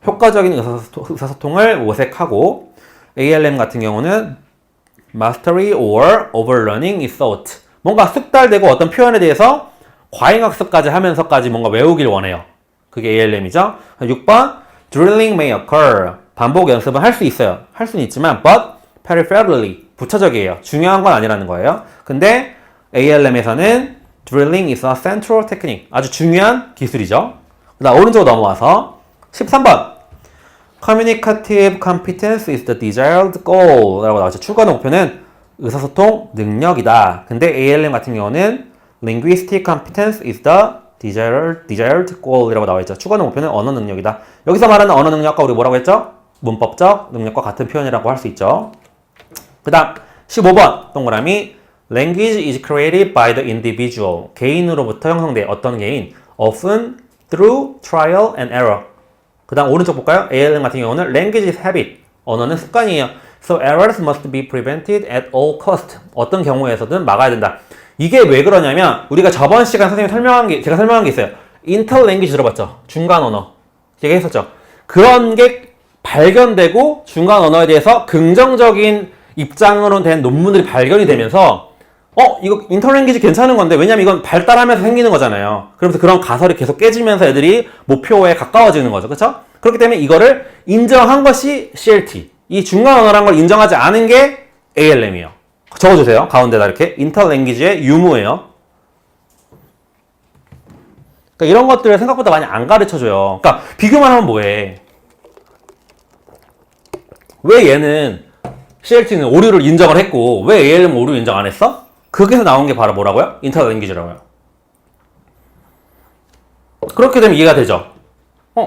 효과적인 의사소통을 모색하고 ALM 같은 경우는 Mastery or overlearning is sought. 뭔가 숙달되고 어떤 표현에 대해서 과잉학습까지 하면서까지 뭔가 외우길 원해요. 그게 ALM이죠. 6번 Drilling may occur. 반복 연습은 할 수 있어요. 할 수는 있지만 but peripherally. 부차적이에요. 중요한 건 아니라는 거예요. 근데 ALM에서는 Drilling is a central technique. 아주 중요한 기술이죠. 그 다음 오른쪽으로 넘어와서 13번 Communicative competence is the desired goal 라고 나왔죠. 추구하는 목표는 의사소통 능력이다. 근데 ALM 같은 경우는 linguistic competence is the desired goal이라고 나와 있죠. 추구하는 목표는 언어 능력이다. 여기서 말하는 언어 능력과 우리 뭐라고 했죠? 문법적 능력과 같은 표현이라고 할 수 있죠. 그 다음 15번 동그라미 Language is created by the individual. 개인으로부터 형성돼. 어떤 개인? Often through trial and error. 그 다음 오른쪽 볼까요? ALM 같은 경우는 Language is habit. 언어는 습관이에요. So errors must be prevented at all cost. 어떤 경우에서든 막아야 된다. 이게 왜 그러냐면 우리가 저번 시간 선생님이 제가 설명한 게 있어요. Interlanguage 들어봤죠? 중간 언어. 제가 했었죠. 그런 게 발견되고 중간 언어에 대해서 긍정적인 입장으로 된 논문들이 발견이 되면서 이거 인터랭귀지 괜찮은 건데 왜냐면 이건 발달하면서 생기는 거잖아요. 그러면서 그런 가설이 계속 깨지면서 애들이 목표에 가까워지는 거죠. 그렇죠? 그렇기 때문에 이거를 인정한 것이 CLT. 이 중간 언어라는 걸 인정하지 않은 게 ALM이에요. 적어주세요. 가운데다 이렇게 인터랭귀지의 유무예요. 그러니까 이런 것들을 생각보다 많이 안 가르쳐줘요. 그러니까 비교만 하면 뭐해? 왜 얘는 CLT는 오류를 인정을 했고 왜 ALM은 오류 인정 안 했어? 거기서 나온 게 바로 뭐라고요? 인터랭귀지라고요. 그렇게 되면 이해가 되죠.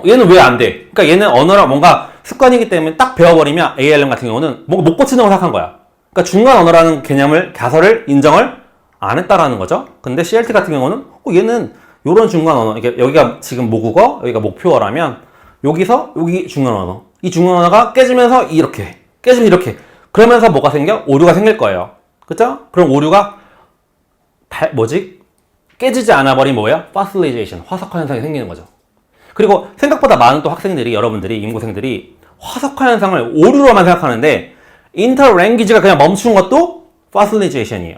얘는 왜 안 돼? 그러니까 얘는 언어랑 뭔가 습관이기 때문에 딱 배워버리면 ALM 같은 경우는 뭔가 못 고치는 걸 생각한 거야. 그러니까 중간 언어라는 개념을, 가설을 인정을 안 했다라는 거죠. 근데 CLT 같은 경우는 얘는 요런 중간 언어, 여기가 지금 모국어, 여기가 목표어라면 여기서 여기 중간 언어. 이 중간 언어가 깨지면서 이렇게, 깨지면 이렇게. 그러면서 뭐가 생겨? 오류가 생길 거예요. 그쵸? 그럼 오류가 깨지지 않아 버린 뭐예요? Fossilization, 화석화 현상이 생기는 거죠. 그리고 생각보다 많은 또 학생들이, 여러분들이, 임고생들이 화석화 현상을 오류로만 생각하는데 인터랭귀지가 그냥 멈춘 것도 Fossilization이에요.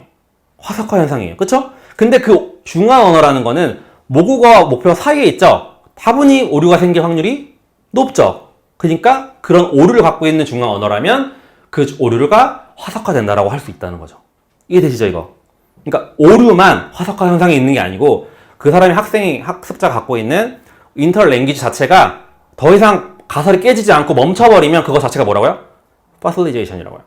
화석화 현상이에요. 그쵸? 근데 그 중간 언어라는 거는 모국어와 목표 사이에 있죠? 다분히 오류가 생길 확률이 높죠? 그러니까 그런 오류를 갖고 있는 중간 언어라면 그 오류가 화석화된다라고 할 수 있다는 거죠. 이해되시죠, 이거? 그러니까 오류만 화석화 현상이 있는 게 아니고 그 사람이 학습자가 갖고 있는 인터랭귀지 자체가 더 이상 가설이 깨지지 않고 멈춰버리면 그거 자체가 뭐라고요? Fossilization이라고요.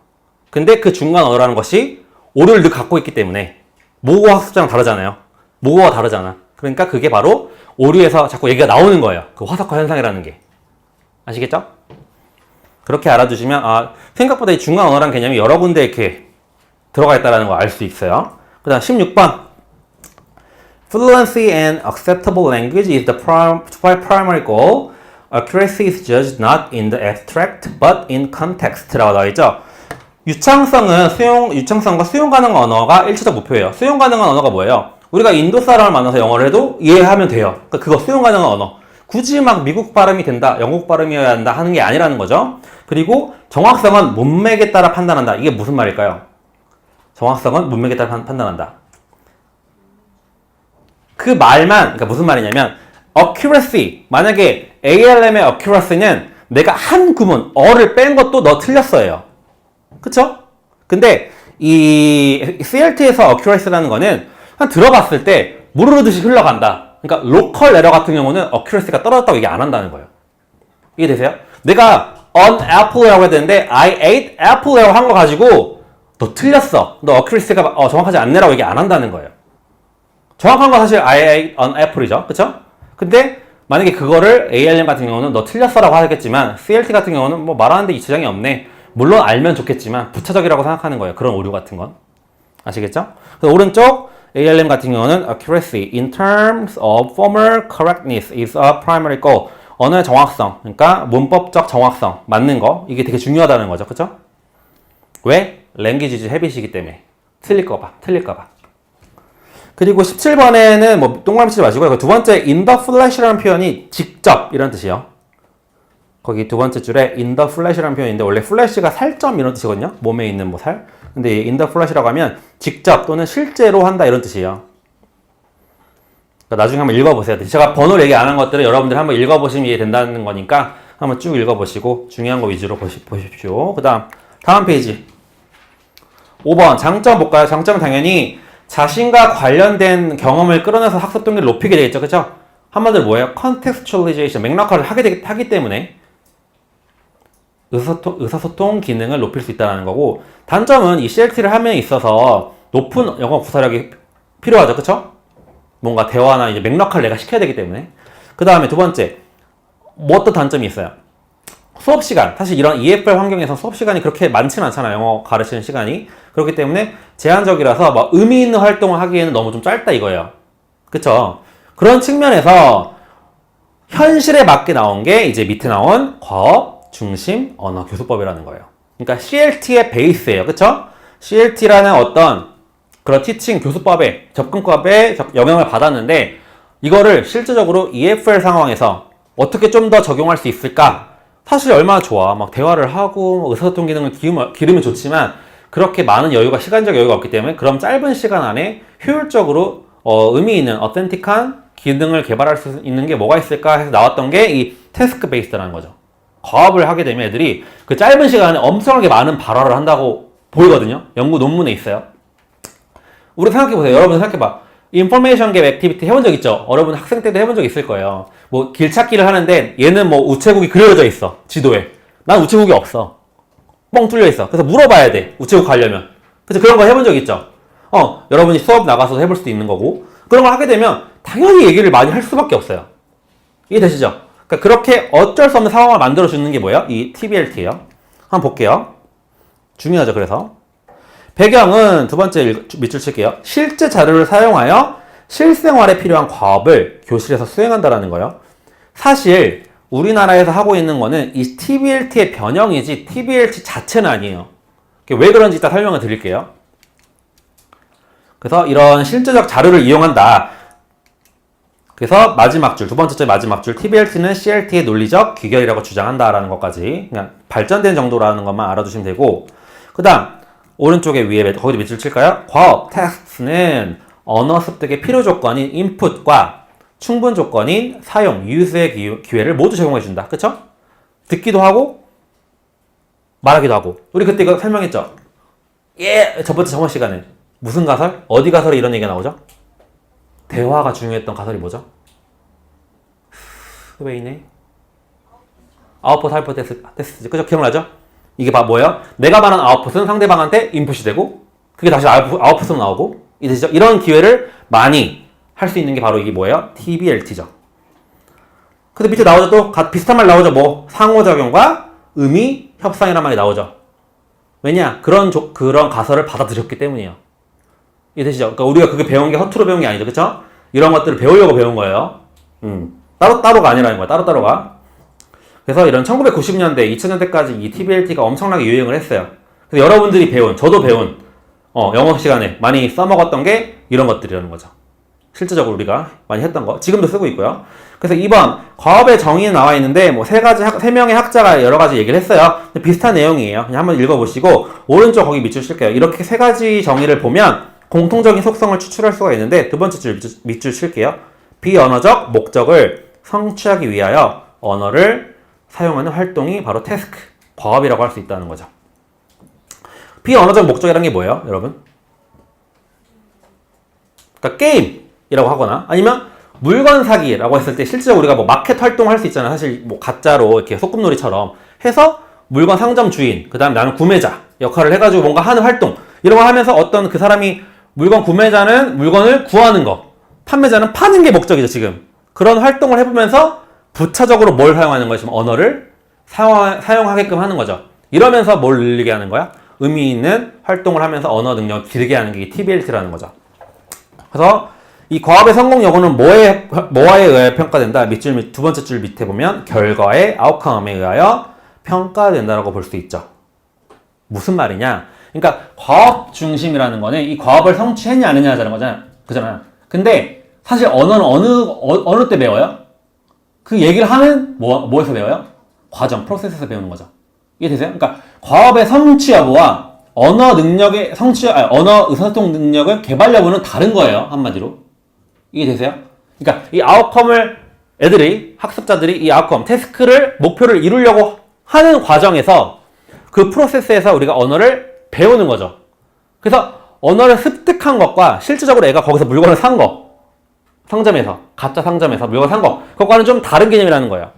근데 그 중간 언어라는 것이 오류를 늘 갖고 있기 때문에 모국어 학습자랑 다르잖아요. 모국어가 다르잖아. 그러니까 그게 바로 오류에서 자꾸 얘기가 나오는 거예요. 그 화석화 현상이라는 게. 아시겠죠? 그렇게 알아두시면 생각보다 이 중간 언어라는 개념이 여러 군데 이렇게 들어가 있다는 걸 알 수 있어요. 그 다음 16번 Fluency and acceptable language is the primary goal. Accuracy is judged not in the abstract but in context라고 나와 있죠. 유창성과 수용 가능한 언어가 일차적 목표예요. 수용 가능한 언어가 뭐예요? 우리가 인도 사람을 만나서 영어를 해도 이해하면 돼요. 그러니까 그거 수용 가능한 언어. 굳이 막 미국 발음이 된다, 영국 발음이어야 한다 하는 게 아니라는 거죠. 그리고 정확성은 문맥에 따라 판단한다. 이게 무슨 말일까요? 정확성은 문맥에 따라 판단한다. 그 말만, 그러니까 무슨 말이냐면 accuracy, 만약에 ALM의 accuracy는 내가 한 구문, 어를 뺀 것도 너 틀렸어요. 그쵸? 근데 이 CLT에서 accuracy라는 거는 한 들어봤을 때 무르르듯이 흘러간다. 그러니까 로컬 에러 같은 경우는 accuracy가 떨어졌다고 얘기 안 한다는 거예요. 이해되세요? 내가 an apple이라고 해야 되는데 I ate apple이라고 한 거 가지고 너 틀렸어. 너 accuracy가 정확하지 않네라고 얘기 안 한다는 거예요. 정확한 건 사실 I ate an apple이죠. 그쵸? 근데 만약에 그거를 ALM 같은 경우는 너 틀렸어라고 하겠지만 CLT 같은 경우는 뭐 말하는데 이치장이 없네. 물론 알면 좋겠지만 부차적이라고 생각하는 거예요. 그런 오류 같은 건. 아시겠죠? 그래서 오른쪽 ALM 같은 경우는 accuracy in terms of formal correctness is a primary goal. 언어의 정확성, 그러니까 문법적 정확성, 맞는 거, 이게 되게 중요하다는 거죠. 그쵸? 왜? language habit이기 때문에. 틀릴까봐. 그리고 17번에는 뭐 동그라미 치지 마시고요. 두 번째 in the flash라는 표현이 직접 이런 뜻이에요. 거기 두 번째 줄에 in the flash라는 표현인데 원래 flash가 살점 이런 뜻이거든요. 몸에 있는 뭐 살. 근데 in the flash라고 하면 직접 또는 실제로 한다 이런 뜻이에요. 그러니까 나중에 한번 읽어보세요. 제가 번호를 얘기 안 한 것들은 여러분들이 한번 읽어보시면 이해된다는 거니까 한번 쭉 읽어보시고 중요한 거 위주로 보십시오. 그 다음 페이지 5번 장점 볼까요? 장점은 당연히 자신과 관련된 경험을 끌어내서 학습 동기를 높이게 되겠죠. 그쵸? 한마디로 뭐예요? contextualization, 맥락화를 하기 때문에 의사소통 기능을 높일 수 있다는 거고 단점은 이 CLT를 함에 있어서 높은 영어 구사력이 필요하죠. 그쵸? 뭔가 대화나 이제 맥락을 내가 시켜야 되기 때문에. 그 다음에 두 번째, 뭐 어떤 단점이 있어요? 수업 시간. 사실 이런 EFL 환경에서 수업 시간이 그렇게 많지는 않잖아요. 영어 가르치는 시간이. 그렇기 때문에 제한적이라서 막 의미 있는 활동을 하기에는 너무 좀 짧다 이거예요. 그쵸? 그런 측면에서 현실에 맞게 나온 게 이제 밑에 나온 과업 중심 언어 교수법이라는 거예요. 그러니까 CLT의 베이스예요. 그쵸? CLT라는 어떤 그런 티칭 교수법에 접근법에 영향을 받았는데 이거를 실질적으로 EFL 상황에서 어떻게 좀 더 적용할 수 있을까? 사실 얼마나 좋아. 막 대화를 하고 의사소통 기능을 기르면 좋지만 그렇게 많은 여유가 시간적 여유가 없기 때문에 그럼 짧은 시간 안에 효율적으로 의미 있는 어센틱한 기능을 개발할 수 있는 게 뭐가 있을까 해서 나왔던 게 이 태스크 베이스드라는 거죠. 과업을 하게 되면 애들이 그 짧은 시간에 엄청나게 많은 발화를 한다고 보이거든요. 연구 논문에 있어요. 우리 생각해보세요. 여러분 생각해봐. 인포메이션 갭 액티비티 해본 적 있죠? 여러분 학생 때도 해본 적 있을 거예요. 뭐 길찾기를 하는데 얘는 뭐 우체국이 그려져 있어. 지도에. 난 우체국이 없어. 뻥 뚫려 있어. 그래서 물어봐야 돼. 우체국 가려면. 그래서 그런 거 해본 적 있죠? 여러분이 수업 나가서 해볼 수도 있는 거고. 그런 걸 하게 되면 당연히 얘기를 많이 할 수밖에 없어요. 이해되시죠? 그러니까 그렇게 어쩔 수 없는 상황을 만들어주는 게 뭐예요? 이 TBLT예요. 한번 볼게요. 중요하죠, 그래서. 배경은 두 번째 밑줄 칠게요. 실제 자료를 사용하여 실생활에 필요한 과업을 교실에서 수행한다라는 거예요. 사실 우리나라에서 하고 있는 거는 이 TBLT의 변형이지 TBLT 자체는 아니에요. 왜 그런지 이따 설명을 드릴게요. 그래서 이런 실제적 자료를 이용한다. 그래서 마지막 줄, 두 번째 줄 마지막 줄, TBLT는 CLT의 논리적 귀결이라고 주장한다라는 것까지 그냥 발전된 정도라는 것만 알아두시면 되고, 그 다음 오른쪽에 위에 거기도 밑줄 칠까요? 과업, 텍스트는 언어 습득의 필요 조건인 인풋과 충분 조건인 사용, 유스의 기회를 모두 제공해준다. 그쵸? 듣기도 하고 말하기도 하고. 우리 그때 이거 설명했죠? 첫 번째 정원 시간에 무슨 가설? 어디 가설에 이런 얘기가 나오죠? 대화가 중요했던 가설이 뭐죠? 왜 이네? 아웃풋, 하이퍼 테스트. 그죠? 기억나죠? 이게 뭐예요? 내가 말한 아웃풋은 상대방한테 인풋이 되고 그게 다시 아웃풋으로 나오고 이되시죠? 이런 기회를 많이 할 수 있는 게 바로 이게 뭐예요? TBLT죠. 근데 밑에 나오죠? 또 비슷한 말 나오죠? 뭐 상호작용과 의미 협상이란 말이 나오죠. 왜냐? 그런 가설을 받아들였기 때문이에요. 이해되시죠? 그러니까 우리가 그게 배운 게 허투루 배운 게 아니죠. 그쵸? 이런 것들을 배우려고 배운 거예요. 따로따로가 아니라는 거야. 따로따로가. 그래서 이런 1990년대, 2000년대까지 이 TBLT가 엄청나게 유행을 했어요. 그래서 여러분들이 저도 배운 영어 시간에 많이 써먹었던 게 이런 것들이라는 거죠. 실제적으로 우리가 많이 했던 거. 지금도 쓰고 있고요. 그래서 2번, 과업의 정의는 나와 있는데, 뭐, 세 명의 학자가 여러 가지 얘기를 했어요. 비슷한 내용이에요. 그냥 한번 읽어보시고, 오른쪽 거기 밑줄 칠게요. 이렇게 세 가지 정의를 보면, 공통적인 속성을 추출할 수가 있는데, 두 번째 줄 밑줄 칠게요. 비언어적 목적을 성취하기 위하여 언어를 사용하는 활동이 바로 태스크, 과업이라고 할 수 있다는 거죠. 비언어적 목적이라는 게 뭐예요, 여러분? 그러니까 게임이라고 하거나 아니면 물건 사기라고 했을 때 실제로 우리가 뭐 마켓 활동을 할 수 있잖아요. 사실 뭐 가짜로 이렇게 소꿉놀이처럼 해서 물건 상점 주인, 그 다음에 나는 구매자 역할을 해가지고 뭔가 하는 활동, 이런 거 하면서 어떤 그 사람이 물건 구매자는 물건을 구하는 거, 판매자는 파는 게 목적이죠. 지금 그런 활동을 해보면서 부차적으로 뭘 사용하는 것이면 언어를 사용하게끔 하는 거죠. 이러면서 뭘 늘리게 하는 거야? 의미 있는 활동을 하면서 언어 능력을 기르게 하는 게 TBLT라는 거죠. 그래서 이 과업의 성공 여부는 뭐에 의하여 평가된다? 두 번째 줄 밑에 보면 결과의 아웃컴에 의하여 평가된다라고 볼 수 있죠. 무슨 말이냐? 그러니까 과업 중심이라는 거는 이 과업을 성취했냐 안 했냐라는 거잖아. 그잖아. 근데 사실 언어는 어느 때 배워요? 그 얘기를 하는 뭐에서 배워요? 과정, 프로세스에서 배우는 거죠. 이해되세요? 그러니까 과업의 성취 여부와 언어 의사소통 능력을 개발 여부는 다른 거예요. 한마디로. 이해되세요? 그러니까 이 아웃컴을 학습자들이 이 아웃컴, 태스크를, 목표를 이루려고 하는 과정에서 그 프로세스에서 우리가 언어를 배우는 거죠. 그래서 언어를 습득한 것과 실질적으로 애가 거기서 물건을 산 거, 상점에서, 가짜 상점에서 물건 산 거, 그것과는 좀 다른 개념이라는 거예요.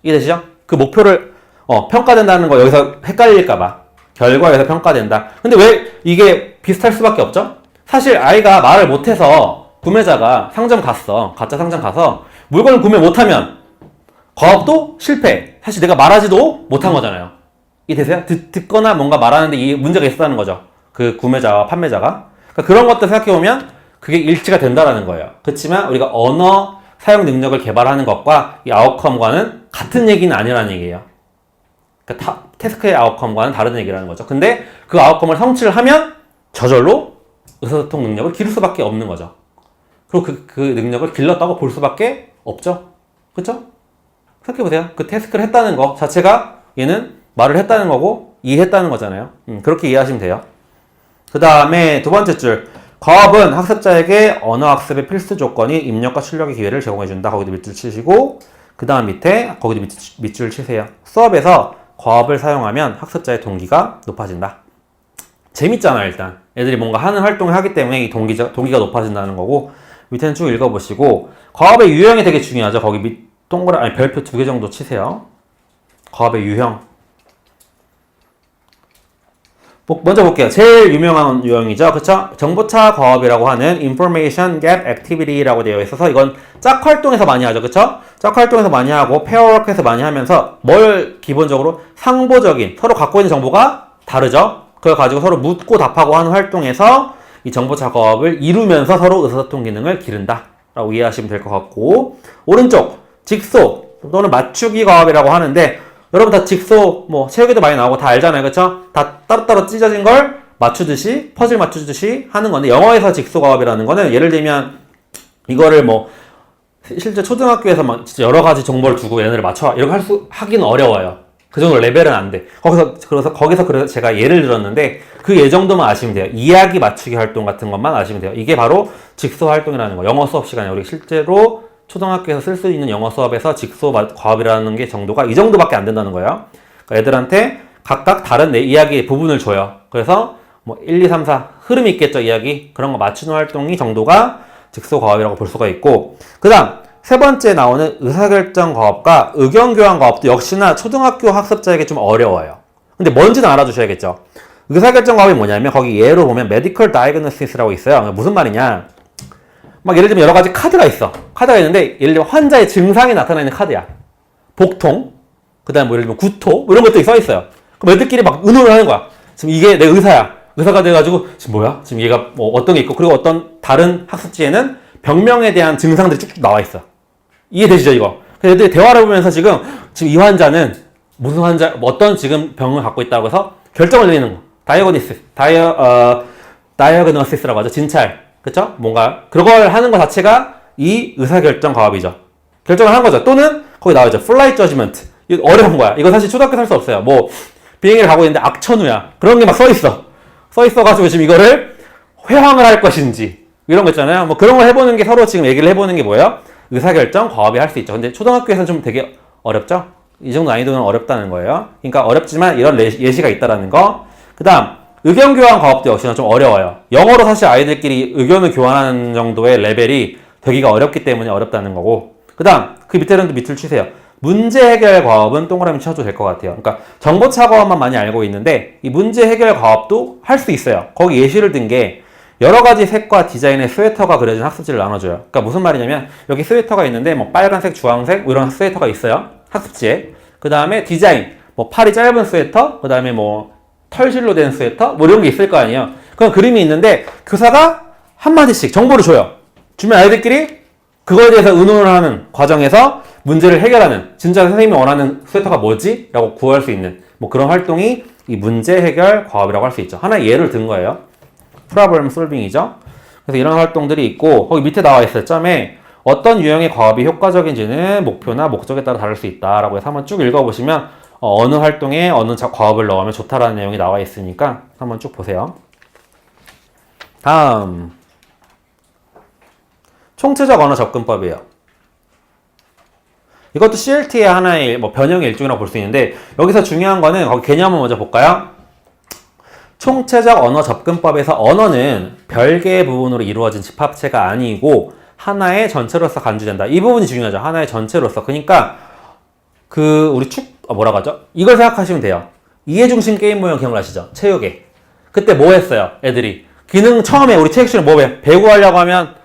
이해되시죠? 그 목표를 평가된다는 거 여기서 헷갈릴까봐. 결과에서 평가된다. 근데 왜 이게 비슷할 수밖에 없죠? 사실 아이가 말을 못해서 구매자가 상점 갔어. 가짜 상점 가서 물건을 구매 못하면 거업도 실패. 사실 내가 말하지도 못한 거잖아요. 이해되세요? 듣거나 뭔가 말하는데 이 문제가 있었다는 거죠. 그 구매자와 판매자가. 그러니까 그런 것들 생각해보면 그게 일치가 된다라는 거예요. 그렇지만 우리가 언어 사용 능력을 개발하는 것과 이 아웃컴과는 같은 얘기는 아니라는 얘기예요. 그러니까 태스크의 아웃컴과는 다른 얘기라는 거죠. 근데 그 아웃컴을 성취를 하면 저절로 의사소통 능력을 기를 수밖에 없는 거죠. 그리고 그 능력을 길렀다고 볼 수밖에 없죠. 그쵸? 생각해보세요. 그 태스크를 했다는 거 자체가 얘는 말을 했다는 거고 이해했다는 거잖아요. 그렇게 이해하시면 돼요. 그 다음에 두 번째 줄. 거업은 학습자에게 언어학습의 필수 조건이 입력과 출력의 기회를 제공해준다. 거기도 밑줄 치시고 그 다음 밑에 거기도 밑줄 치세요. 수업에서 거업을 사용하면 학습자의 동기가 높아진다. 재밌잖아요. 일단 애들이 뭔가 하는 활동을 하기 때문에 이 동기가 높아진다는 거고 밑에는 쭉 읽어보시고 거업의 유형이 되게 중요하죠. 거기 별표 2개 정도 치세요. 거업의 유형. 먼저 볼게요. 제일 유명한 유형이죠. 그쵸? 정보차 거업이라고 하는 Information Gap Activity라고 되어 있어서 이건 짝 활동에서 많이 하죠. 그쵸? 짝 활동에서 많이 하고 페어워크에서 많이 하면서 뭘 기본적으로 상보적인 서로 갖고 있는 정보가 다르죠. 그걸 가지고 서로 묻고 답하고 하는 활동에서 이 정보차 거업을 이루면서 서로 의사소통 기능을 기른다 라고 이해하시면 될 것 같고 오른쪽 직소 또는 맞추기 거업이라고 하는데 여러분 다 직소 체육에도 많이 나오고 다 알잖아요. 그쵸? 다 따로따로 찢어진 걸 맞추듯이 퍼즐 맞추듯이 하는 건데 영어에서 직소 거업이라는 거는 예를 들면 이거를 실제 초등학교에서 막 진짜 여러 가지 정보를 두고 얘네를 맞춰 이런 거 하기는 어려워요. 그 정도 레벨은 안 돼. 거기서 제가 예를 들었는데 그 예 정도만 아시면 돼요. 이야기 맞추기 활동 같은 것만 아시면 돼요. 이게 바로 직소 활동이라는 거. 영어 수업 시간에 우리 실제로 초등학교에서 쓸 수 있는 영어 수업에서 직소 과업이라는 게 정도가 이 정도밖에 안 된다는 거예요. 그러니까 애들한테 각각 다른 이야기의 부분을 줘요. 그래서 1, 2, 3, 4 흐름이 있겠죠. 이야기. 그런 거 맞추는 활동이 정도가 직소 과업이라고 볼 수가 있고 그 다음 세 번째 나오는 의사결정 과업과 의견교환 과업도 역시나 초등학교 학습자에게 좀 어려워요. 근데 뭔지는 알아두셔야겠죠. 의사결정 과업이 뭐냐면 거기 예로 보면 Medical Diagnosis라고 있어요. 무슨 말이냐 예를 들면 여러 가지 카드가 있어. 카드가 있는데 예를 들면 환자의 증상이 나타나는 카드야. 복통, 그 다음에 예를 들면 구토 이런 것들이 써 있어요. 그럼 애들끼리 막 의논을 하는 거야. 지금 이게 내 의사야. 의사가 돼가지고 지금 뭐야? 지금 얘가 어떤 게 있고 그리고 어떤 다른 학습지에는 병명에 대한 증상들이 쭉쭉 나와 있어. 이해되시죠 이거? 그래서 애들이 대화를 해보면서 지금 이 환자는 무슨 어떤 지금 병을 갖고 있다고 해서 결정을 내리는 거. 다이어그노시스라고 하죠. 진찰. 그쵸? 뭔가 그걸 하는 것 자체가 이 의사결정 과업이죠. 결정을 하는 거죠. 또는 거기 나와있죠. Flight Judgment. 이거 어려운 거야. 이거 사실 초등학교 살 수 없어요. 비행기를 가고 있는데 악천후야. 그런 게 막 써있어. 써있어가지고 지금 이거를 회항을 할 것인지 이런 거 있잖아요. 그런 걸 해보는 게 서로 지금 얘기를 해보는 게 뭐예요? 의사결정 과업이 할 수 있죠. 근데 초등학교에서는 좀 되게 어렵죠? 이 정도 난이도는 어렵다는 거예요. 그러니까 어렵지만 이런 예시가 있다라는 거. 그 다음 의견 교환 과업도 역시나 좀 어려워요. 영어로 사실 아이들끼리 의견을 교환하는 정도의 레벨이 되기가 어렵기 때문에 어렵다는 거고 그 다음 그 밑에는 밑을 치세요. 문제 해결 과업은 동그라미 쳐도 될 것 같아요. 그러니까 정보차 과업만 많이 알고 있는데 이 문제 해결 과업도 할 수 있어요. 거기 예시를 든 게 여러 가지 색과 디자인의 스웨터가 그려진 학습지를 나눠줘요. 그러니까 무슨 말이냐면 여기 스웨터가 있는데 빨간색, 주황색 이런 스웨터가 있어요. 학습지에. 그 다음에 디자인 팔이 짧은 스웨터, 그 다음에 털실로 된 스웨터 이런 게 있을 거 아니에요. 그런 그림이 있는데 교사가 한마디씩 정보를 줘요. 주면 아이들끼리 그거에 대해서 의논을 하는 과정에서 문제를 해결하는 진짜 선생님이 원하는 스웨터가 뭐지? 라고 구할 수 있는 그런 활동이 이 문제 해결 과업이라고 할 수 있죠. 하나의 예를 든 거예요. 프로블럼 솔빙이죠. 그래서 이런 활동들이 있고 거기 밑에 나와 있어요. 점에 어떤 유형의 과업이 효과적인지는 목표나 목적에 따라 다를 수 있다라고 해서 한번 쭉 읽어보시면 어느 활동에 어느 과업을 넣으면 좋다라는 내용이 나와 있으니까 한번 쭉 보세요. 다음 총체적 언어 접근법이에요. 이것도 CLT의 하나의 변형의 일종이라고 볼 수 있는데 여기서 중요한 거는 거기 개념을 먼저 볼까요? 총체적 언어 접근법에서 언어는 별개의 부분으로 이루어진 집합체가 아니고 하나의 전체로서 간주된다. 이 부분이 중요하죠. 하나의 전체로서. 그러니까 우리 뭐라고 하죠? 이걸 생각하시면 돼요. 이해중심 게임 모형 기억나시죠? 체육에. 그때 뭐 했어요? 애들이. 기능 처음에 우리 체육 시간에 배구 하려고 하면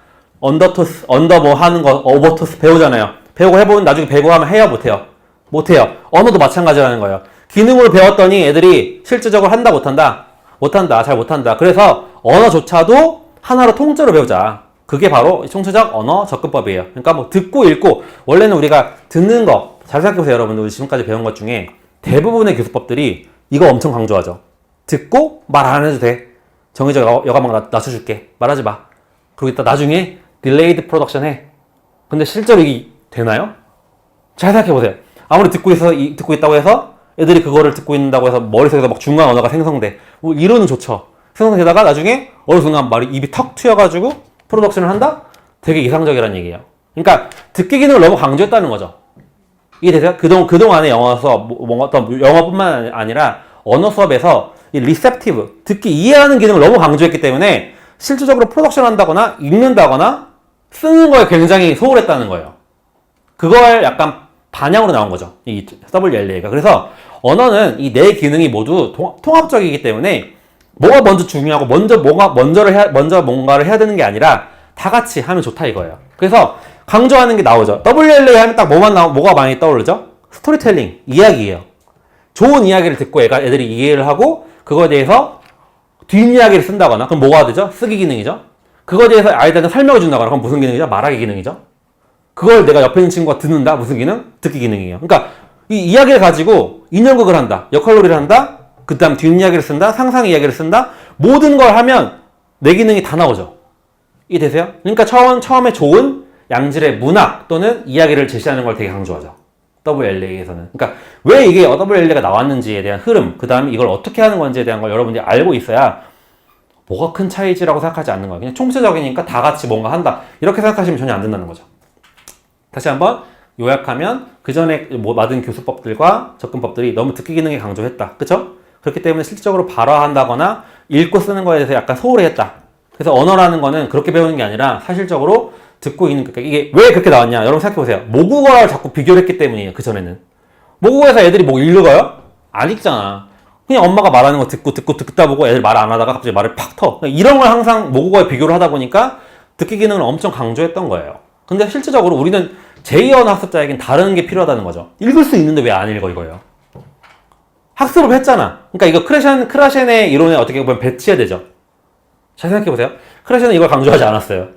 언더 뭐 하는 거, 오버토스 배우잖아요. 배우고 해보면 나중에 배우고 하면 해요, 못해요? 못해요. 언어도 마찬가지라는 거예요. 기능으로 배웠더니 애들이 실질적으로 한다, 못한다? 못한다, 잘 못한다. 그래서 언어조차도 하나로 통째로 배우자. 그게 바로 총체적 언어 접근법이에요. 그러니까 뭐 듣고 읽고, 원래는 우리가 듣는 거, 잘 생각해보세요, 여러분들. 우리 지금까지 배운 것 중에 대부분의 교수법들이 이거 엄청 강조하죠. 듣고 말 안 해도 돼. 정의적 여과막 낮춰줄게. 말하지 마. 그리고 이따 나중에 딜레이드 프로덕션 해. 근데 실제로 이게 되나요? 잘 생각해보세요. 아무리 듣고 있다고 해서 애들이 그거를 듣고 있는다고 해서 머릿속에서 막 중간 언어가 생성돼. 뭐 이론은 좋죠. 생성되다가 나중에 어느 순간 말이 입이 턱 튀어가지고 프로덕션을 한다? 되게 이상적이라는 얘기예요. 그러니까 듣기 기능을 너무 강조했다는 거죠. 이해되세요? 그동안의 영어에서 어떤 영어뿐만 아니라 언어 수업에서 이 리셉티브, 듣기 이해하는 기능을 너무 강조했기 때문에 실질적으로 프로덕션 한다거나 읽는다거나 쓰는 거에 굉장히 소홀했다는 거예요. 그걸 약간 반향으로 나온 거죠. 이 WLA가. 그래서 언어는 이 네 기능이 모두 통합적이기 때문에 뭐가 먼저 중요하고 먼저 뭔가를 해야 되는 게 아니라 다 같이 하면 좋다 이거예요. 그래서 강조하는 게 나오죠. WLA 하면 딱 뭐가 많이 떠오르죠? 스토리텔링, 이야기예요. 좋은 이야기를 듣고 애들이 이해를 하고 그거에 대해서 뒷이야기를 쓴다거나 그럼 뭐가 되죠? 쓰기 기능이죠. 그거에 대해서 아이들한테 설명해 준다거나 그럼 무슨 기능이죠? 말하기 기능이죠. 그걸 내가 옆에 있는 친구가 듣는다? 무슨 기능? 듣기 기능이에요. 그러니까 이 이야기를 가지고 인형극을 한다. 역할놀이를 한다. 그 다음 뒷이야기를 쓴다. 상상 이야기를 쓴다. 모든 걸 하면 내 기능이 다 나오죠. 이해되세요? 그러니까 처음에 좋은 양질의 문학 또는 이야기를 제시하는 걸 되게 강조하죠. WLA에서는. 그러니까 왜 이게 WLA가 나왔는지에 대한 흐름, 그 다음에 이걸 어떻게 하는 건지에 대한 걸 여러분들이 알고 있어야 뭐가 큰 차이지라고 생각하지 않는 거예요. 그냥 총체적이니까 다 같이 뭔가 한다. 이렇게 생각하시면 전혀 안 된다는 거죠. 다시 한번 요약하면 그 전에 받은 교수법들과 접근법들이 너무 듣기 기능에 강조했다. 그쵸? 그렇기 때문에 실질적으로 발화한다거나 읽고 쓰는 거에 대해서 약간 소홀히 했다. 그래서 언어라는 거는 그렇게 배우는 게 아니라 사실적으로 듣고 있는, 그러니까 이게 왜 그렇게 나왔냐? 여러분 생각해보세요. 모국어를 자꾸 비교를 했기 때문이에요. 그전에는. 모국어에서 애들이 뭐 읽어요? 안 읽잖아. 그냥 엄마가 말하는 거 듣다 보고 애들 말 안 하다가 갑자기 말을 팍 터. 이런 걸 항상 모국어에 비교를 하다 보니까 듣기 기능을 엄청 강조했던 거예요. 근데 실질적으로 우리는 제2언어 학습자에겐 다른 게 필요하다는 거죠. 읽을 수 있는데 왜 안 읽어 이거예요. 학습을 했잖아. 그러니까 이거 크라셴의 이론에 어떻게 보면 배치해야 되죠. 잘 생각해보세요. 크라셴은 이걸 강조하지 않았어요.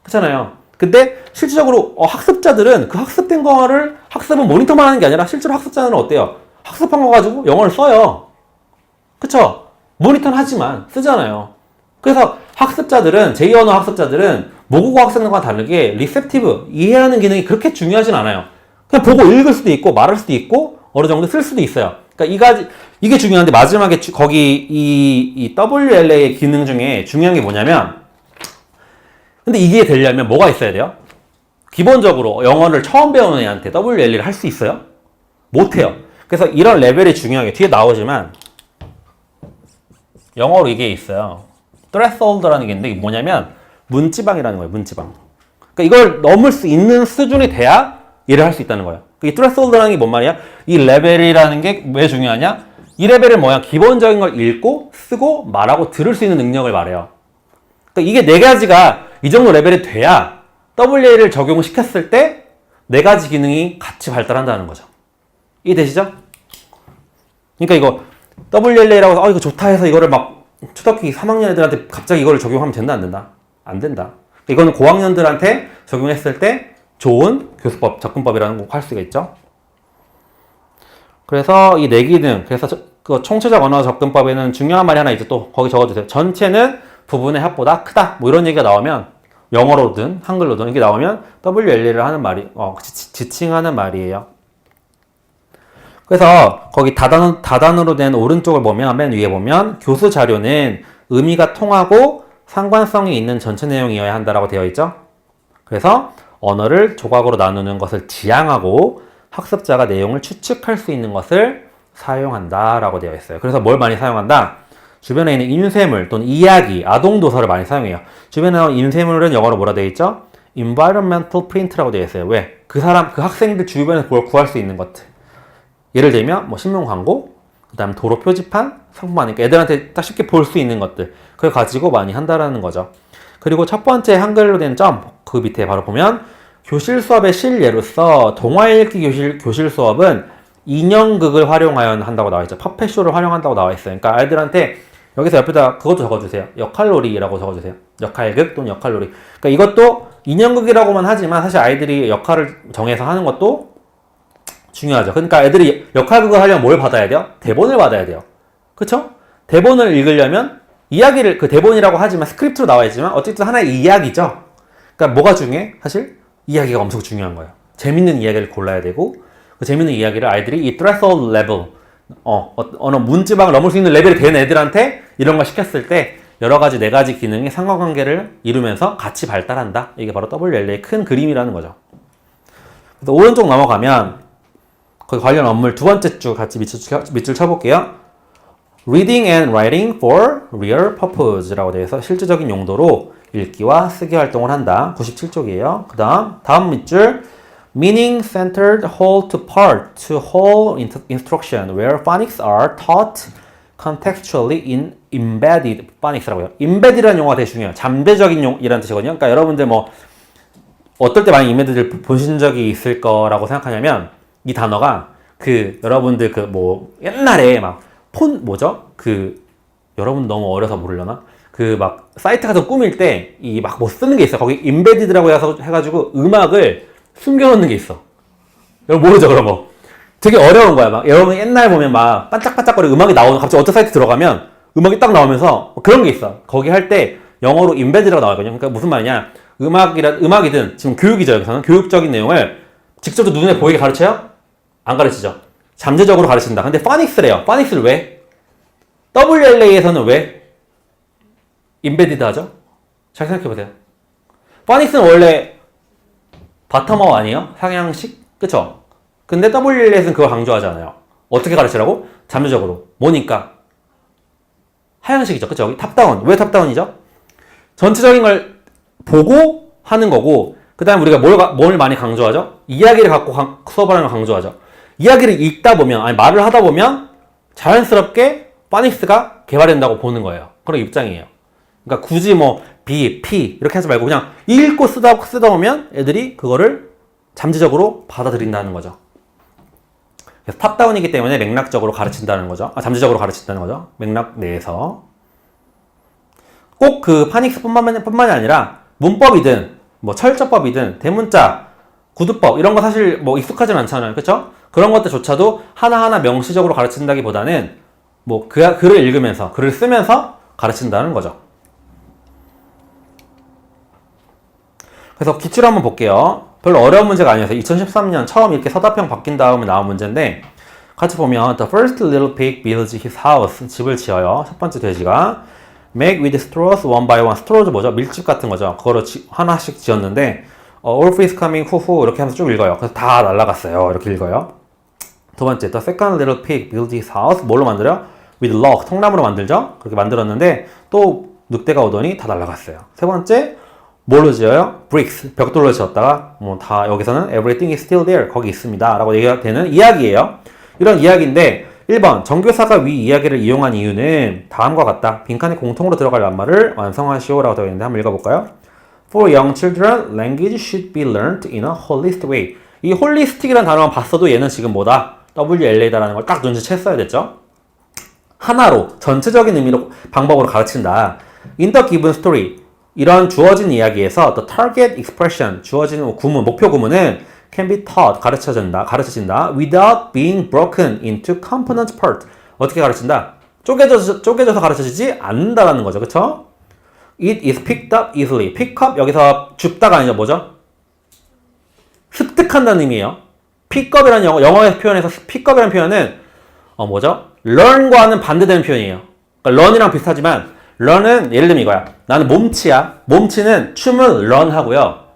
그렇잖아요. 근데 실질적으로 학습자들은 그 학습된 거를 학습은 모니터만 하는 게 아니라 실제로 학습자는 어때요? 학습한 거 가지고 영어를 써요. 그쵸? 모니터는 하지만 쓰잖아요. 그래서 학습자들은 제2언어 학습자들은 모국어 학습과 다르게 리셉티브, 이해하는 기능이 그렇게 중요하진 않아요. 그냥 보고 읽을 수도 있고 말할 수도 있고 어느 정도 쓸 수도 있어요. 그러니까 이게 중요한데 마지막에 거기 이 WLA의 기능 중에 중요한 게 뭐냐면 근데 이게 되려면 뭐가 있어야 돼요? 기본적으로 영어를 처음 배우는 애한테 WLA를 할 수 있어요? 못해요. 그래서 이런 레벨이 중요한 게 뒤에 나오지만 영어로 이게 있어요. threshold라는 게 있는데 이게 뭐냐면 문지방이라는 거예요. 문지방. 그러니까 이걸 넘을 수 있는 수준이 돼야 일을 할 수 있다는 거예요. 이 threshold라는 게 뭔 말이야? 이 레벨이라는 게 왜 중요하냐? 이 레벨은 뭐야? 기본적인 걸 읽고 쓰고 말하고 들을 수 있는 능력을 말해요. 그러니까 이게 네 가지가 이 정도 레벨이 돼야 WLA를 적용시켰을 때 네 가지 기능이 같이 발달한다는 거죠. 이해되시죠? 그러니까 이거 WLA라고 해서 이거 좋다 해서 이거를 막 초등학교 3학년 애들한테 갑자기 이거를 적용하면 된다 안 된다? 안 된다. 이거는 고학년들한테 적용했을 때 좋은 교수법, 접근법이라는 거 할 수가 있죠. 그래서 이 네 기능, 그래서 그 총체적 언어 접근법에는 중요한 말이 하나 있죠. 또 거기 적어주세요. 전체는 부분의 합보다 크다. 뭐 이런 얘기가 나오면 영어로든 한글로든 이게 나오면 WLA를 하는 말이 지칭하는 말이에요. 그래서 거기 다단으로 된 오른쪽을 보면 맨 위에 보면 교수 자료는 의미가 통하고 상관성이 있는 전체 내용이어야 한다라고 되어 있죠. 그래서 언어를 조각으로 나누는 것을 지향하고 학습자가 내용을 추측할 수 있는 것을 사용한다라고 되어 있어요. 그래서 뭘 많이 사용한다? 주변에 있는 인쇄물 또는 이야기, 아동도서를 많이 사용해요. 주변에 나온 인쇄물은 영어로 뭐라 되어 있죠? environmental print라고 되어 있어요. 왜? 그 학생들 주변에서 그걸 구할 수 있는 것들. 예를 들면 뭐 신문 광고, 그 다음 도로 표지판, 상품만, 그러니까 애들한테 딱 쉽게 볼 수 있는 것들. 그걸 가지고 많이 한다라는 거죠. 그리고 첫 번째 한글로 된 점, 그 밑에 바로 보면 교실 수업의 실예로서 동화 읽기 교실 수업은 인형극을 활용하여 한다고 나와 있죠. 퍼펫쇼를 활용한다고 나와 있어요. 그러니까 아이들한테 여기서 옆에다 그것도 적어주세요. 역할놀이라고 적어주세요. 역할극 또는 역할놀이. 그러니까 이것도 인형극이라고만 하지만 사실 아이들이 역할을 정해서 하는 것도 중요하죠. 그러니까 애들이 역할극을 하려면 뭘 받아야 돼요? 대본을 받아야 돼요. 그쵸? 대본을 읽으려면 이야기를, 그 대본이라고 하지만 스크립트로 나와 있지만 어쨌든 하나의 이야기죠. 그러니까 뭐가 중요해? 사실 이야기가 엄청 중요한 거예요. 재밌는 이야기를 골라야 되고 그 재밌는 이야기를 아이들이 이 threshold level 어느 문지방을 넘을 수 있는 레벨이 된 애들한테 이런 걸 시켰을 때 여러 가지 네 가지 기능이 상관관계를 이루면서 같이 발달한다. 이게 바로 WLA의 큰 그림이라는 거죠. 그래서 오른쪽 넘어가면 거기 관련 업무 두 번째 줄 같이 밑줄 쳐볼게요. Reading and writing for real purpose라고 되어 있어 실질적인 용도로 읽기와 쓰기 활동을 한다. 97쪽이에요. 그 다음 밑줄 Meaning-centered whole to part to whole instruction where phonics are taught contextually in embedded phonics라고 해요. embedded라는 용어가 되게 중요해요. 잠재적인 용이라는 뜻이거든요. 그러니까 여러분들 뭐 어떨 때 많이 embedded를 보신 적이 있을 거라고 생각하냐면 이 단어가 그 여러분들 그 뭐 옛날에 막 여러분 너무 어려서 모르려나? 그 막 사이트 같은 거 꾸밀 때 이 막 뭐 쓰는 게 있어. 거기 embedded라고 해가지고 음악을 숨겨놓는 게 있어. 여러분 모르죠 그런 거. 되게 어려운 거야. 막 여러분 옛날 보면 막 반짝반짝거리는 음악이 나오는 갑자기 어떤 사이트 들어가면 음악이 딱 나오면서 그런 게 있어. 거기 할 때 영어로 embedded라고 나오거든요. 그러니까 무슨 말이냐? 음악이든 지금 교육이죠. 여기서는 교육적인 내용을 직접 눈에 보이게 가르쳐요? 안 가르치죠. 잠재적으로 가르친다. 근데 파닉스래요. 파닉스를 왜? WLA에서는 왜 embedded 하죠? 잘 생각해보세요. 파닉스는 원래 바텀업 아니에요? 상향식? 그쵸? 근데 WLA에서는 그걸 강조하잖아요. 어떻게 가르치라고? 잠재적으로. 뭐니까? 하향식이죠. 그쵸? 여기 탑다운. 왜 탑다운이죠? 전체적인 걸 보고 하는 거고, 그 다음에 우리가 뭘 많이 강조하죠? 이야기를 갖고 수업을 하는 걸 강조하죠. 이야기를 읽다 보면, 아니 말을 하다 보면 자연스럽게 파닉스가 개발된다고 보는 거예요. 그런 입장이에요. 그러니까 굳이 뭐 B, P 이렇게 하지 말고 그냥 읽고 쓰다 보면 애들이 그거를 잠재적으로 받아들인다는 거죠. 그래서 탑다운이기 때문에 맥락적으로 가르친다는 거죠. 잠재적으로 가르친다는 거죠. 맥락 내에서. 꼭 그 파닉스뿐만이 아니라 문법이든 뭐 철자법이든 대문자, 구두법 이런 거 사실 뭐 익숙하진 않잖아요. 그렇죠? 그런 것들조차도 하나하나 명시적으로 가르친다기보다는 뭐 글을 읽으면서 글을 쓰면서 가르친다는 거죠. 그래서 기출 한번 볼게요. 별로 어려운 문제가 아니어서 2013년 처음 이렇게 서답형 바뀐 다음에 나온 문제인데 같이 보면 The first little pig builds his house. 집을 지어요. 첫 번째 돼지가 Make with straws one by one. straws 뭐죠? 밀집 같은 거죠. 그거를 하나씩 지었는데 Wolf is coming 후후 이렇게 하면서 쭉 읽어요. 그래서 다 날아갔어요. 이렇게 읽어요. 두 번째 The second little pig builds his house. 뭘로 만들어요? With log. 통나무로 만들죠? 그렇게 만들었는데 또 늑대가 오더니 다 날아갔어요. 세 번째 뭘로 지어요? bricks. 벽돌로 지었다가 뭐 다 여기서는 everything is still there. 거기 있습니다. 라고 얘기가 되는 이야기예요. 이런 이야기인데 1번 정교사가 위 이야기를 이용한 이유는 다음과 같다. 빈칸에 공통으로 들어갈 낱말을 완성하시오 라고 되어 있는데 한번 읽어볼까요? For young children, language should be learned in a holistic way. 이 holistic이라는 단어만 봤어도 얘는 지금 뭐다? WLA다라는 걸 딱 눈치챘어야 됐죠? 하나로 전체적인 의미로 방법으로 가르친다. In the given story. 이런 주어진 이야기에서 the target expression, 주어진 구문, 목표 구문은 can be taught, 가르쳐진다 without being broken into component part. 어떻게 가르친다? 쪼개져서 가르쳐지지 않는다라는 거죠. 그쵸? It is picked up easily. pick up 여기서 줍다가 아니죠. 뭐죠? 습득한다는 의미예요. pick up이라는 영어의 표현에서 pick up이라는 표현은 뭐죠? learn과는 반대되는 표현이에요. 그러니까 learn이랑 비슷하지만 learn은 예를 들면 이거야. 나는 몸치야. 몸치는 춤을 learn 하고요.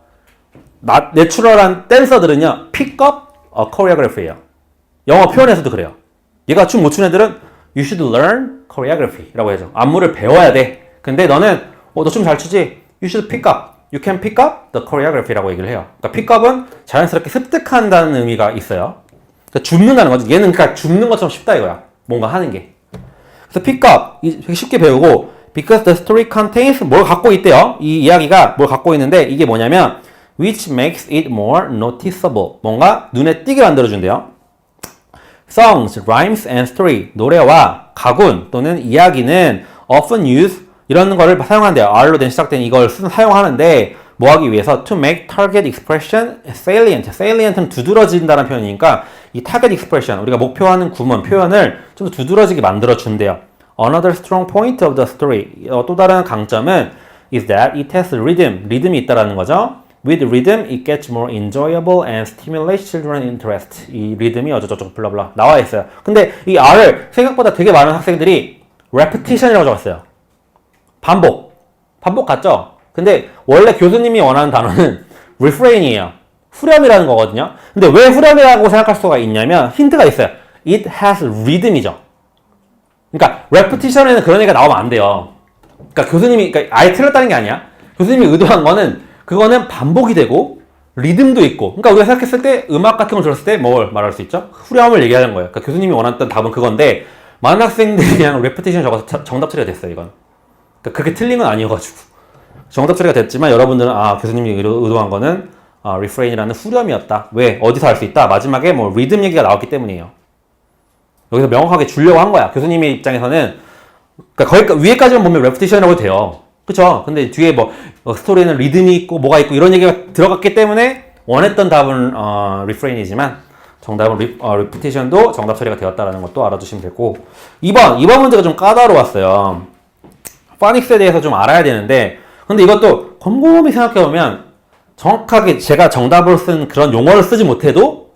내추럴한 댄서들은요. pick up a choreography예요. 영어 표현에서도 그래요. 얘가 춤 못 추는 애들은 you should learn choreography 라고 해야죠. 안무를 배워야 돼. 근데 너는 너 춤 잘 추지? You should pick up. You can pick up the choreography 라고 얘기를 해요. 그러니까 pick up은 자연스럽게 습득한다는 의미가 있어요. 그러니까 줍는다는 거지. 얘는 그러니까 줍는 것처럼 쉽다 이거야. 뭔가 하는 게. 그래서 pick up 되게 쉽게 배우고 Because the story contains 뭘 갖고 있대요. 이 이야기가 뭘 갖고 있는데 이게 뭐냐면 which makes it more noticeable. 뭔가 눈에 띄게 만들어준대요. Songs, rhymes, and story. 노래와 가군 또는 이야기는 often use 이런 거를 사용한대요. R로 시작된 이걸 사용하는데 뭐 하기 위해서 to make target expression salient. salient은 두드러진다는 표현이니까 이 target expression 우리가 목표하는 구문 표현을 좀 더 두드러지게 만들어 준대요. Another strong point of the story. 또 다른 강점은 is that it has rhythm. 리듬이 있다라는 거죠. With rhythm, it gets more enjoyable and stimulates children's interest. 이 리듬이 어쩌저쩌고 블라블라 나와 있어요. 근데 이 R을 생각보다 되게 많은 학생들이 repetition이라고 적었어요. 반복 같죠? 근데 원래 교수님이 원하는 단어는 refrain이에요. 후렴이라는 거거든요. 근데 왜 후렴이라고 생각할 수가 있냐면 힌트가 있어요. It has rhythm이죠. 그러니까 repetition에는 그런 얘기가 나오면 안 돼요. 그러니까 교수님이 그러니까 아예 틀렸다는 게 아니야. 교수님이 의도한 거는 그거는 반복이 되고 리듬도 있고. 그러니까 우리가 생각했을 때 음악 같은 걸 들었을 때 뭘 말할 수 있죠? 후렴을 얘기하는 거예요. 그러니까 교수님이 원했던 답은 그건데 많은 학생들이 그냥 repetition 적어서 정답 처리가 됐어요. 이건. 그러니까 그렇게 틀린 건 아니어가지고 정답 처리가 됐지만 여러분들은 교수님이 의도한 거는 refrain이라는 후렴이었다. 왜? 어디서 할 수 있다? 마지막에 뭐 리듬 얘기가 나왔기 때문이에요. 여기서 명확하게 주려고 한 거야. 교수님의 입장에서는 그러니까 거기 위에까지만 보면 repetition이라고 해도 돼요. 그쵸? 근데 뒤에 뭐 스토리는 리듬이 있고 뭐가 있고 이런 얘기가 들어갔기 때문에 원했던 답은 refrain이지만 정답은 repetition도 정답 처리가 되었다는 것도 알아두시면 되고 2번 문제가 좀 까다로웠어요. 파닉스에 대해서 좀 알아야 되는데 근데 이것도 곰곰이 생각해보면 정확하게 제가 정답을 쓴 그런 용어를 쓰지 못해도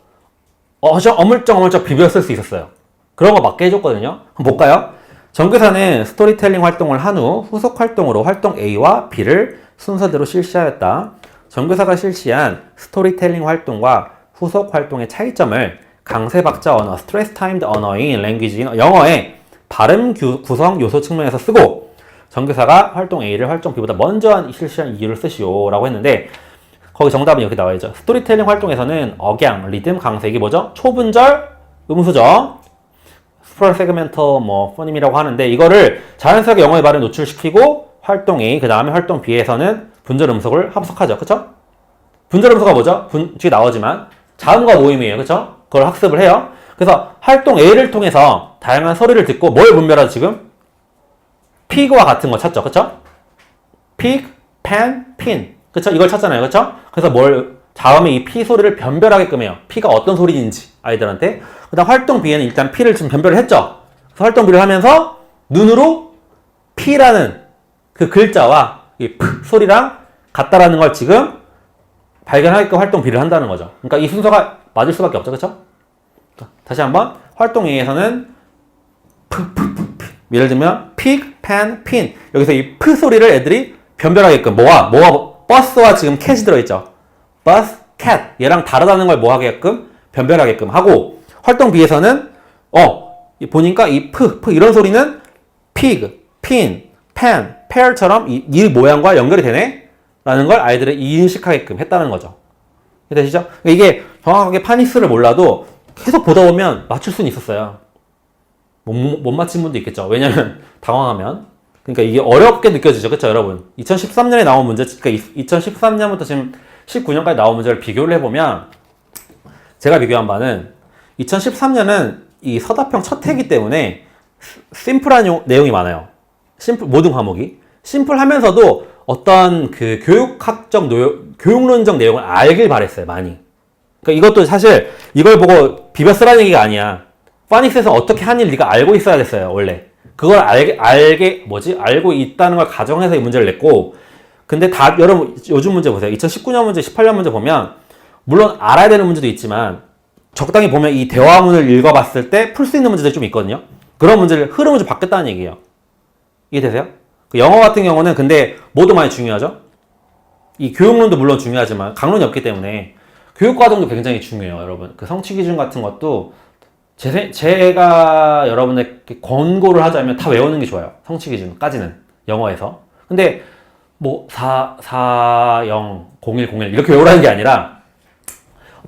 어물쩍 비벼 쓸 수 있었어요. 그런 거 맞게 해줬거든요. 한번 볼까요? 전교사는 스토리텔링 활동을 한 후 후속 활동으로 활동 A와 B를 순서대로 실시하였다. 전교사가 실시한 스토리텔링 활동과 후속 활동의 차이점을 강세박자 언어, 스트레스 타임드 언어인 랭귀지인 영어의 발음 구성 요소 측면에서 쓰고 전교사가 활동 A를 활동 B보다 먼저 실시한 이유를 쓰시오 라고 했는데 거기 정답은 이렇게 나와있죠. 스토리텔링 활동에서는 억양, 리듬, 강세 이게 뭐죠? 초분절, 음수죠. 스프럴 세그멘터 포님이라고 하는데 이거를 자연스럽게 영어의 발음 노출시키고 활동 A 그 다음에 활동 B에서는 분절 음속을 합석하죠. 그쵸? 분절 음소가 뭐죠? 뒤에 나오지만 자음과 모임이에요. 그쵸? 그걸 학습을 해요. 그래서 활동 A를 통해서 다양한 소리를 듣고 뭘 분별하죠 지금? pig와 같은 거 찾죠. 그쵸? pig, pen, pin. 그쵸? 이걸 찾잖아요. 그쵸? 그래서 자음의 이 p 소리를 변별하게끔 해요. p가 어떤 소리인지 아이들한테. 그 다음 활동 B에는 일단 p를 좀 변별을 했죠. 그래서 활동 B를 하면서 눈으로 p라는 그 글자와 이 p 소리랑 같다라는 걸 지금 발견하게끔 활동 B를 한다는 거죠. 그러니까 이 순서가 맞을 수밖에 없죠. 그쵸? 다시 한번 활동 A에서는 예를 들면 pig, pen, pin 여기서 이 p 소리를 애들이 변별하게끔 뭐가 버스와 지금 cat이 들어있죠. bus, cat 얘랑 다르다는 걸 뭐 하게끔 변별하게끔 하고 활동 B에서는 보니까 이 p 이런 소리는 pig, pin, pen, pear처럼 이 모양과 연결이 되네 라는 걸 아이들이 인식하게끔 했다는 거죠. 되시죠? 이게 정확하게 파닉스를 몰라도 계속 보다 보면 맞출 수는 있었어요. 못 맞힌 분도 있겠죠. 왜냐면 당황하면. 그러니까 이게 어렵게 느껴지죠. 그쵸 여러분? 2013년에 나온 문제, 그러니까 2013년부터 지금 19년까지 나온 문제를 비교를 해보면 제가 비교한 바는 2013년은 이 서답형 첫 해이기 때문에 심플한 내용이 많아요. 모든 과목이. 심플하면서도 어떤 그 교육론적 내용을 알길 바랬어요. 많이. 그러니까 이것도 사실 이걸 보고 비벼 쓰라는 얘기가 아니야. 파닉스에서 어떻게 하는지 네가 알고 있어야 됐어요. 원래. 그걸 알고 있다는 걸 가정해서 이 문제를 냈고 근데 여러분 요즘 문제 보세요. 2019년 문제, 18년 문제 보면 물론 알아야 되는 문제도 있지만 적당히 보면 이 대화문을 읽어봤을 때 풀 수 있는 문제들이 좀 있거든요. 그런 문제를 흐름을 좀 바뀌었다는 얘기예요. 이해되세요? 영어 같은 경우는 근데 뭐도 많이 중요하죠? 이 교육론도 물론 중요하지만 강론이 없기 때문에 교육과정도 굉장히 중요해요. 여러분 그 성취기준 같은 것도 제가 여러분에게 권고를 하자면 다 외우는 게 좋아요. 성취기준까지는 영어에서. 근데 4, 0, 01, 01 이렇게 외우라는 게 아니라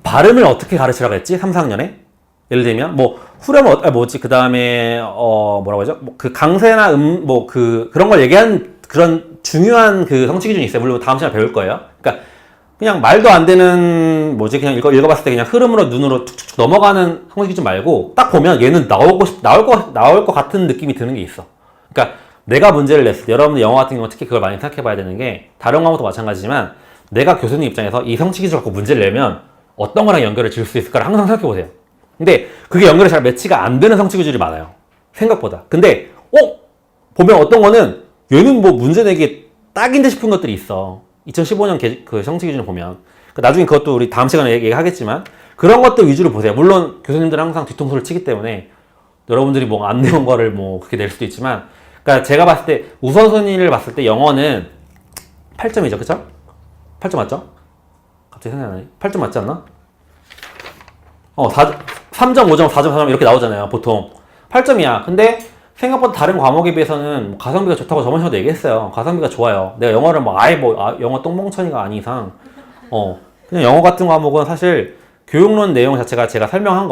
발음을 어떻게 가르치라고 했지? 3, 4학년에? 예를 들면 후렴은 뭐지? 그 다음에 뭐라고 하죠? 그 강세나 그런 걸 얘기한 그런 중요한 그 성취 기준이 있어요. 물론 다음 시간에 배울 거예요. 그러니까 그냥 말도 안 되는 그냥 읽어봤을 때 그냥 흐름으로 눈으로 툭툭 넘어가는 성취 기준 말고 딱 보면 얘는 나올 것 같은 느낌이 드는 게 있어. 그러니까 내가 문제를 냈을 때 여러분들 영어 같은 경우는 특히 그걸 많이 생각해봐야 되는 게 다른 과목도 마찬가지지만 내가 교수님 입장에서 이 성취 기준 갖고 문제를 내면 어떤 거랑 연결을 지을 수 있을까를 항상 생각해보세요. 근데 그게 연결이 잘 매치가 안 되는 성취 기준이 많아요. 생각보다. 근데 보면 어떤 거는 얘는 문제 내기 딱인데 싶은 것들이 있어. 2015년 그 성취 기준을 보면. 나중에 그것도 우리 다음 시간에 얘기하겠지만 그런 것들 위주로 보세요. 물론 교수님들은 항상 뒤통수를 치기 때문에 여러분들이 안 내온 거를 그렇게 낼 수도 있지만 그러니까 제가 봤을 때 우선순위를 봤을 때 영어는 8점이죠. 그쵸? 8점 맞죠? 갑자기 생각이 안 나네. 8점 맞지 않나? 3.5점, 4점, 4점 이렇게 나오잖아요. 보통 8점이야. 근데 생각보다 다른 과목에 비해서는 가성비가 좋다고 저번 시간에도 얘기했어요. 가성비가 좋아요. 내가 영어를 영어 똥멍청이가 아닌 이상 그냥 영어 같은 과목은 사실 교육론 내용 자체가 제가 설명한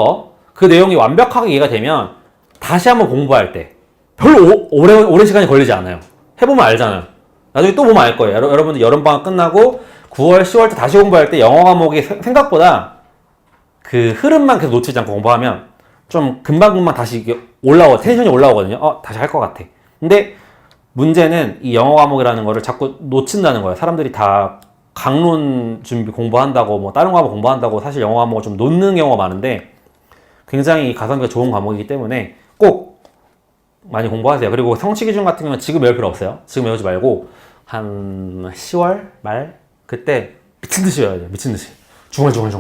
그 내용이 완벽하게 이해가 되면 다시 한번 공부할 때 별로 오랜 시간이 걸리지 않아요. 해보면 알잖아요. 나중에 또 보면 알 거예요. 여러분들 여름방학 끝나고 9월, 10월 때 다시 공부할 때 영어 과목이 생각보다 그 흐름만 계속 놓치지 않고 공부하면 좀 금방금방 다시 텐션이 올라오거든요. 다시 할 것 같아. 근데 문제는 이 영어 과목이라는 거를 자꾸 놓친다는 거예요. 사람들이 다 강론 준비 공부한다고 다른 과목 공부한다고 사실 영어 과목을 좀 놓는 경우가 많은데 굉장히 가성비가 좋은 과목이기 때문에 꼭 많이 공부하세요. 그리고 성취 기준 같은 경우는 지금 외울 필요 없어요. 지금 외우지 말고 한 10월 말 그때 미친 듯이 외워야 돼요. 미친 듯이 중얼중얼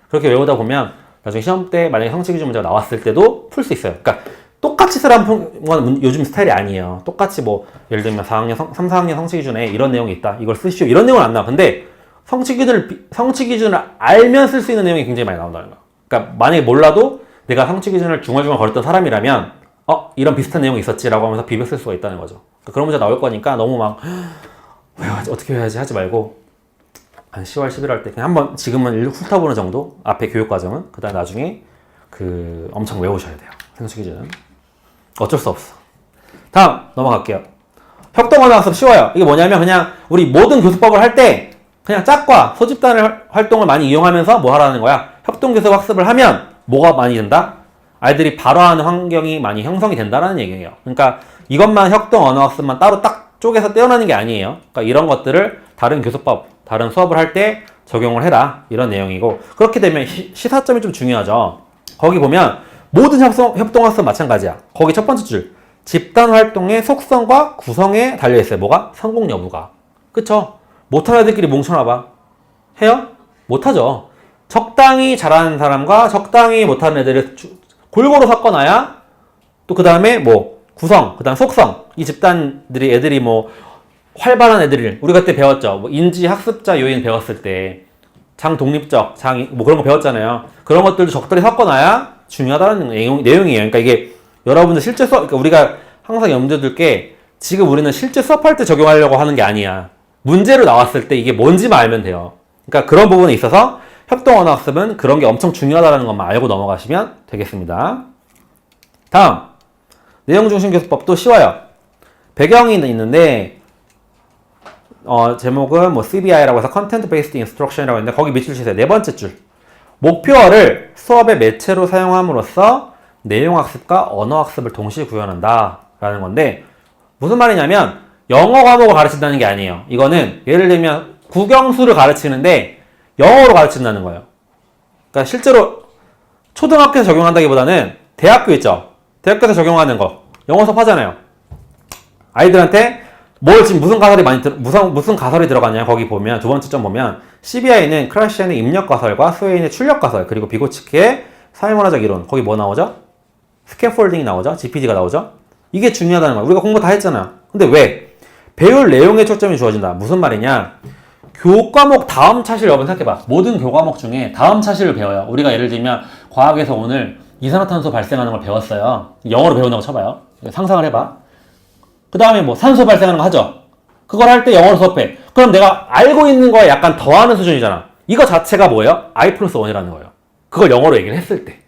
그렇게 외우다 보면 나중에 시험 때 만약에 성취 기준 문제가 나왔을 때도 풀 수 있어요. 그러니까 똑같이 쓰라는 건 요즘 스타일이 아니에요. 똑같이 예를 들면 3, 4학년 성취 기준에 이런 내용이 있다. 이걸 쓰시오. 이런 내용은 안 나와. 근데 성취 기준을 알면 쓸 수 있는 내용이 굉장히 많이 나온다는 거야. 그러니까 만약에 몰라도 내가 성취 기준을 중얼중얼 거렸던 사람이라면 이런 비슷한 내용이 있었지라고 하면서 비벼 쓸 수가 있다는 거죠. 그러니까 그런 문제 나올 거니까 너무 어떻게 해야지 하지 말고 한 10월, 11월 할 때 그냥 한번 지금은 훑어보는 정도 앞에 교육과정은 그 다음에 나중에 엄청 외우셔야 돼요. 성취 기준은 어쩔 수 없어. 다음 넘어갈게요. 협동언어학습 쉬워요. 이게 뭐냐면 그냥 우리 모든 교수법을 할 때 그냥 짝과 소집단의 활동을 많이 이용하면서 뭐 하라는 거야? 협동교수 학습을 하면 뭐가 많이 된다? 아이들이 발화하는 환경이 많이 형성이 된다는 얘기예요. 그러니까 이것만 협동언어학습만 따로 딱 쪼개서 떼어내는 게 아니에요. 그러니까 이런 것들을 다른 교수법, 다른 수업을 할 때 적용을 해라. 이런 내용이고 그렇게 되면 시사점이 좀 중요하죠. 거기 보면 모든 협동학습 마찬가지야. 거기 첫 번째 줄 집단 활동의 속성과 구성에 달려있어요. 뭐가? 성공 여부가. 그쵸? 못하는 애들끼리 뭉쳐놔봐. 해요? 못하죠. 적당히 잘하는 사람과 적당히 못하는 애들을 골고루 섞어놔야 또 그 다음에 구성, 그 다음 속성. 이 집단들이 애들이 활발한 애들을 우리가 그때 배웠죠. 인지 학습자 요인 배웠을 때 장독립적, 그런 거 배웠잖아요. 그런 것들도 적절히 섞어놔야 중요하다는 내용이에요. 그러니까 이게 여러분들 실제 수업, 그러니까 우리가 항상 염두에 둘 게 지금 우리는 실제 수업할 때 적용하려고 하는 게 아니야. 문제로 나왔을 때 이게 뭔지만 알면 돼요. 그러니까 그런 부분에 있어서 협동언어학습은 그런 게 엄청 중요하다는 것만 알고 넘어가시면 되겠습니다. 다음 내용중심교수법도 쉬워요. 배경이 있는데 제목은 CBI라고 해서 Content Based Instruction이라고 했는데 거기 밑줄 치세요. 네 번째 줄 목표어를 수업의 매체로 사용함으로써 내용학습과 언어학습을 동시에 구현한다 라는 건데 무슨 말이냐면 영어 과목을 가르친다는 게 아니에요. 이거는 예를 들면 국영수를 가르치는데 영어로 가르친다는 거예요. 그러니까 실제로 초등학교에서 적용한다기보다는 대학교 있죠. 대학교에서 적용하는 거 영어 수업 하잖아요. 아이들한테 지금 무슨 가설이 들어가냐 거기 보면 두 번째 점 보면 CBI는 크라시안의 입력 가설과 스웨인의 출력 가설 그리고 비고치키의 사회문화적 이론 거기 뭐 나오죠? 스캐폴딩이 나오죠? GPD가 나오죠? 이게 중요하다는 거야. 우리가 공부 다 했잖아. 근데 왜? 배울 내용에 초점이 주어진다. 무슨 말이냐? 교과목 다음 차시를 여러분 생각해봐. 모든 교과목 중에 다음 차시를 배워요. 우리가 예를 들면 과학에서 오늘 이산화탄소 발생하는 걸 배웠어요. 영어로 배운다고 쳐봐요. 상상을 해봐. 그 다음에 산소 발생하는 거 하죠. 그걸 할 때 영어로 수업해. 그럼 내가 알고 있는 거에 약간 더하는 수준이잖아. 이거 자체가 뭐예요? I+1이라는 거예요. 그걸 영어로 얘기를 했을 때.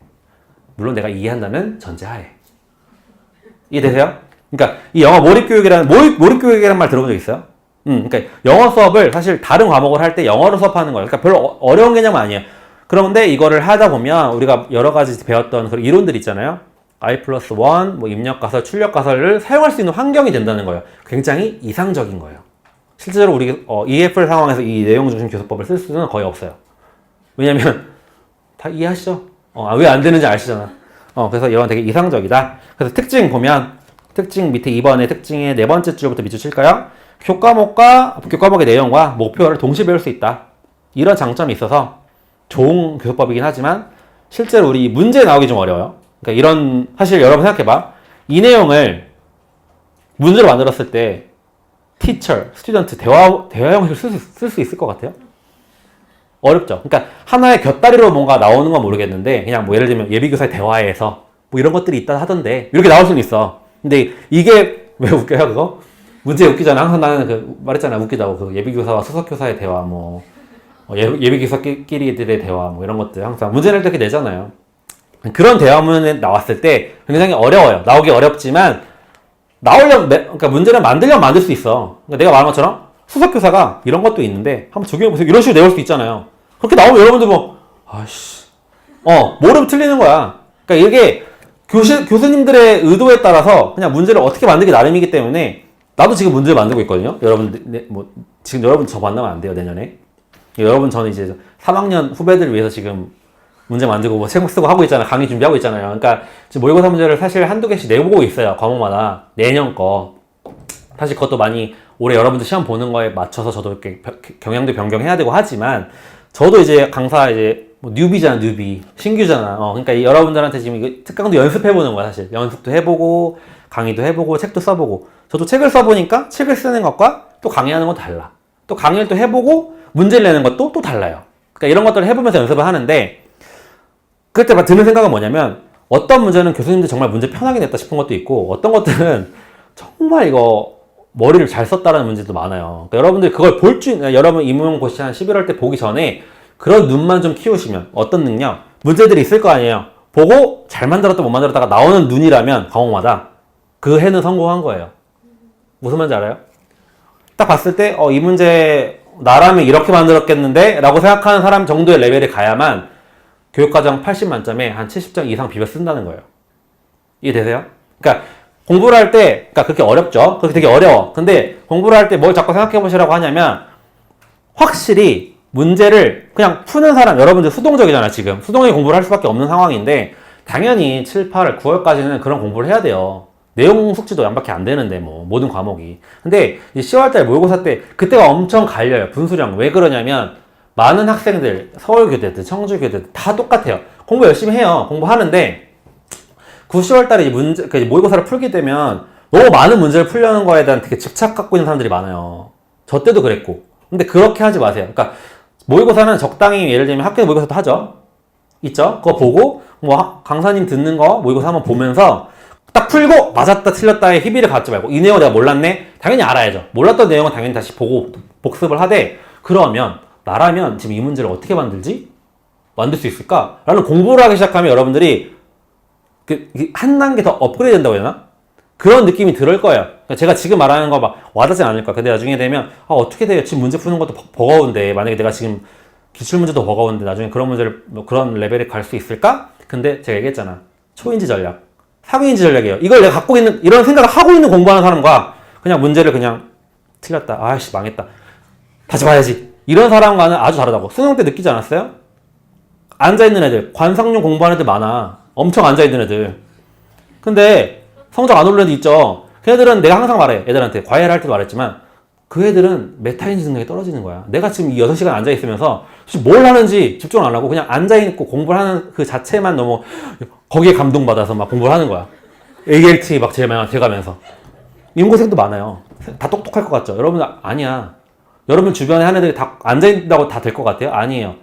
물론 내가 이해한다는 전제하에. 이해되세요? 그러니까 이 영어 몰입교육이라는 말 들어본 적 있어요? 그러니까 영어 수업을 사실 다른 과목을 할 때 영어로 수업하는 거예요. 그러니까 별로 어려운 개념은 아니에요. 그런데 이거를 하다 보면 우리가 여러 가지 배웠던 그런 이론들 있잖아요. I+1, 뭐 입력가설, 출력가설을 사용할 수 있는 환경이 된다는 거예요. 굉장히 이상적인 거예요. 실제로 우리 EFL 상황에서 이 내용 중심 교수법을 쓸 수는 거의 없어요. 왜냐면 다 이해하시죠? 왜 안 되는지 아시잖아. 그래서 이건 되게 이상적이다. 그래서 특징 보면 특징 밑에 2번의 특징의 네 번째 줄부터 밑줄 칠까요? 교과목의 내용과 목표를 동시에 배울 수 있다. 이런 장점이 있어서 좋은 교수법이긴 하지만 실제로 우리 문제에 나오기 좀 어려워요. 그러니까 이런 사실 여러분 생각해봐. 이 내용을 문제로 만들었을 때 teacher, student 대화 형식을 쓸 수 있을 것 같아요? 어렵죠. 그러니까 하나의 곁다리로 뭔가 나오는 건 모르겠는데 그냥 뭐 예를 들면 예비교사의 대화에서 뭐 이런 것들이 있다 하던데 이렇게 나올 수는 있어. 근데 이게 왜 웃겨요 그거? 문제 웃기잖아. 항상 나는 말했잖아 웃기다고. 그 예비교사와 수석교사의 대화 뭐 예비교사끼리들의 대화 뭐 이런 것들 항상 문제 낼 때 이렇게 내잖아요. 그런 대화문에 나왔을 때 굉장히 어려워요. 나오기 어렵지만 그러니까 문제를 만들려면 만들 수 있어. 그러니까 내가 말한 것처럼 수석교사가 이런 것도 있는데 한번 적용해보세요. 이런 식으로 내올 수도 있잖아요. 그렇게 나오면 여러분들 뭐 아이씨 모르면 틀리는 거야. 그러니까 이게 교수님들의 의도에 따라서 그냥 문제를 어떻게 만들기 나름이기 때문에 나도 지금 문제를 만들고 있거든요. 여러분들 지금 여러분 저 만나면 안 돼요 내년에. 여러분 저는 이제 3학년 후배들을 위해서 지금 문제 만들고 뭐 책 쓰고 하고 있잖아요. 강의 준비하고 있잖아요. 그러니까 지금 모의고사 문제를 사실 한두 개씩 내보고 있어요. 과목마다 내년 거. 사실 그것도 많이 올해 여러분들 시험 보는 거에 맞춰서 저도 이렇게 경향도 변경해야 되고 하지만 저도 이제 강사 이제 뭐 뉴비잖아, 뉴비. 신규잖아. 그러니까 여러분들한테 지금 이거 특강도 연습해보는 거야, 사실. 연습도 해보고, 강의도 해보고, 책도 써보고. 저도 책을 써보니까 책을 쓰는 것과 또 강의하는 건 달라. 또 강의를 또 해보고, 문제를 내는 것도 또 달라요. 그러니까 이런 것들을 해보면서 연습을 하는데, 그때 막 드는 생각은 뭐냐면, 어떤 문제는 교수님들 정말 문제 편하게 냈다 싶은 것도 있고, 어떤 것들은 정말 이거 머리를 잘 썼다라는 문제도 많아요. 그러니까 여러분들 그걸 여러분 임용고시 한 11월 때 보기 전에 그런 눈만 좀 키우시면 어떤 능력, 문제들이 있을 거 아니에요. 보고 잘 만들었다 못 만들었다가 나오는 눈이라면 과목마다 그 해는 성공한 거예요. 무슨 말인지 알아요? 딱 봤을 때 이 문제 나라면 이렇게 만들었겠는데 라고 생각하는 사람 정도의 레벨에 가야만 교육과정 80 만점에 한 70점 이상 비벼 쓴다는 거예요. 이해되세요? 그러니까 공부를 할 때, 그러니까 그렇게 어렵죠? 그렇게 되게 어려워. 근데 공부를 할 때 뭘 자꾸 생각해 보시라고 하냐면 확실히 문제를 그냥 푸는 사람, 여러분들 수동적이잖아, 지금. 수동적인 공부를 할 수밖에 없는 상황인데, 당연히 7, 8, 9월까지는 그런 공부를 해야 돼요. 내용 숙지도 양밖에 안 되는데, 모든 과목이. 근데, 10월달 모의고사 때, 그때가 엄청 갈려요, 분수령. 왜 그러냐면, 많은 학생들, 서울교대들, 청주교대들 다 똑같아요. 공부 열심히 해요. 공부하는데, 9, 10월달에 모의고사를 풀게 되면, 너무 많은 문제를 풀려는 거에 대한 되게 집착 갖고 있는 사람들이 많아요. 저 때도 그랬고. 근데 그렇게 하지 마세요. 그러니까, 모의고사는 적당히 예를 들면 학교 모의고사도 하죠. 있죠? 그거 보고 뭐 강사님 듣는 거 모의고사 한번 보면서 딱 풀고 맞았다 틀렸다에 희비를 갖지 말고 이 내용 내가 몰랐네? 당연히 알아야죠. 몰랐던 내용은 당연히 다시 보고 복습을 하되 그러면 나라면 지금 이 문제를 어떻게 만들지? 만들 수 있을까? 라는 공부를 하기 시작하면 여러분들이 한 단계 더 업그레이드 된다고 해야 되나? 그런 느낌이 들을 거예요. 그러니까 제가 지금 말하는 거 막 와닿진 않을 거야. 근데 나중에 되면 어떻게 돼요? 지금 문제 푸는 것도 버거운데 만약에 내가 지금 기출문제도 버거운데 나중에 그런 문제를 그런 레벨에 갈 수 있을까? 근데 제가 얘기했잖아. 초인지 전략, 상위인지 전략이에요. 이걸 내가 갖고 있는 이런 생각을 하고 있는 공부하는 사람과 그냥 문제를 그냥 틀렸다. 아이씨 망했다. 다시 봐야지. 이런 사람과는 아주 다르다고. 수능 때 느끼지 않았어요? 앉아있는 애들, 관상용 공부하는 애들 많아. 엄청 앉아있는 애들. 근데 성적 안 오르는 애들 있죠. 그 애들은 내가 항상 말해. 애들한테 과외를 할 때도 말했지만 그 애들은 메타인지 능력이 떨어지는 거야. 내가 지금 이 6시간 앉아있으면서 뭘 하는지 집중을 안 하고 그냥 앉아있고 공부를 하는 그 자체만 너무 거기에 감동받아서 막 공부를 하는 거야. ALT 막 제일 많이 돼가면서. 임고생도 많아요. 다 똑똑할 것 같죠? 여러분 아니야. 여러분 주변에 하는 애들이 다 앉아있다고 다 될 것 같아요? 아니에요.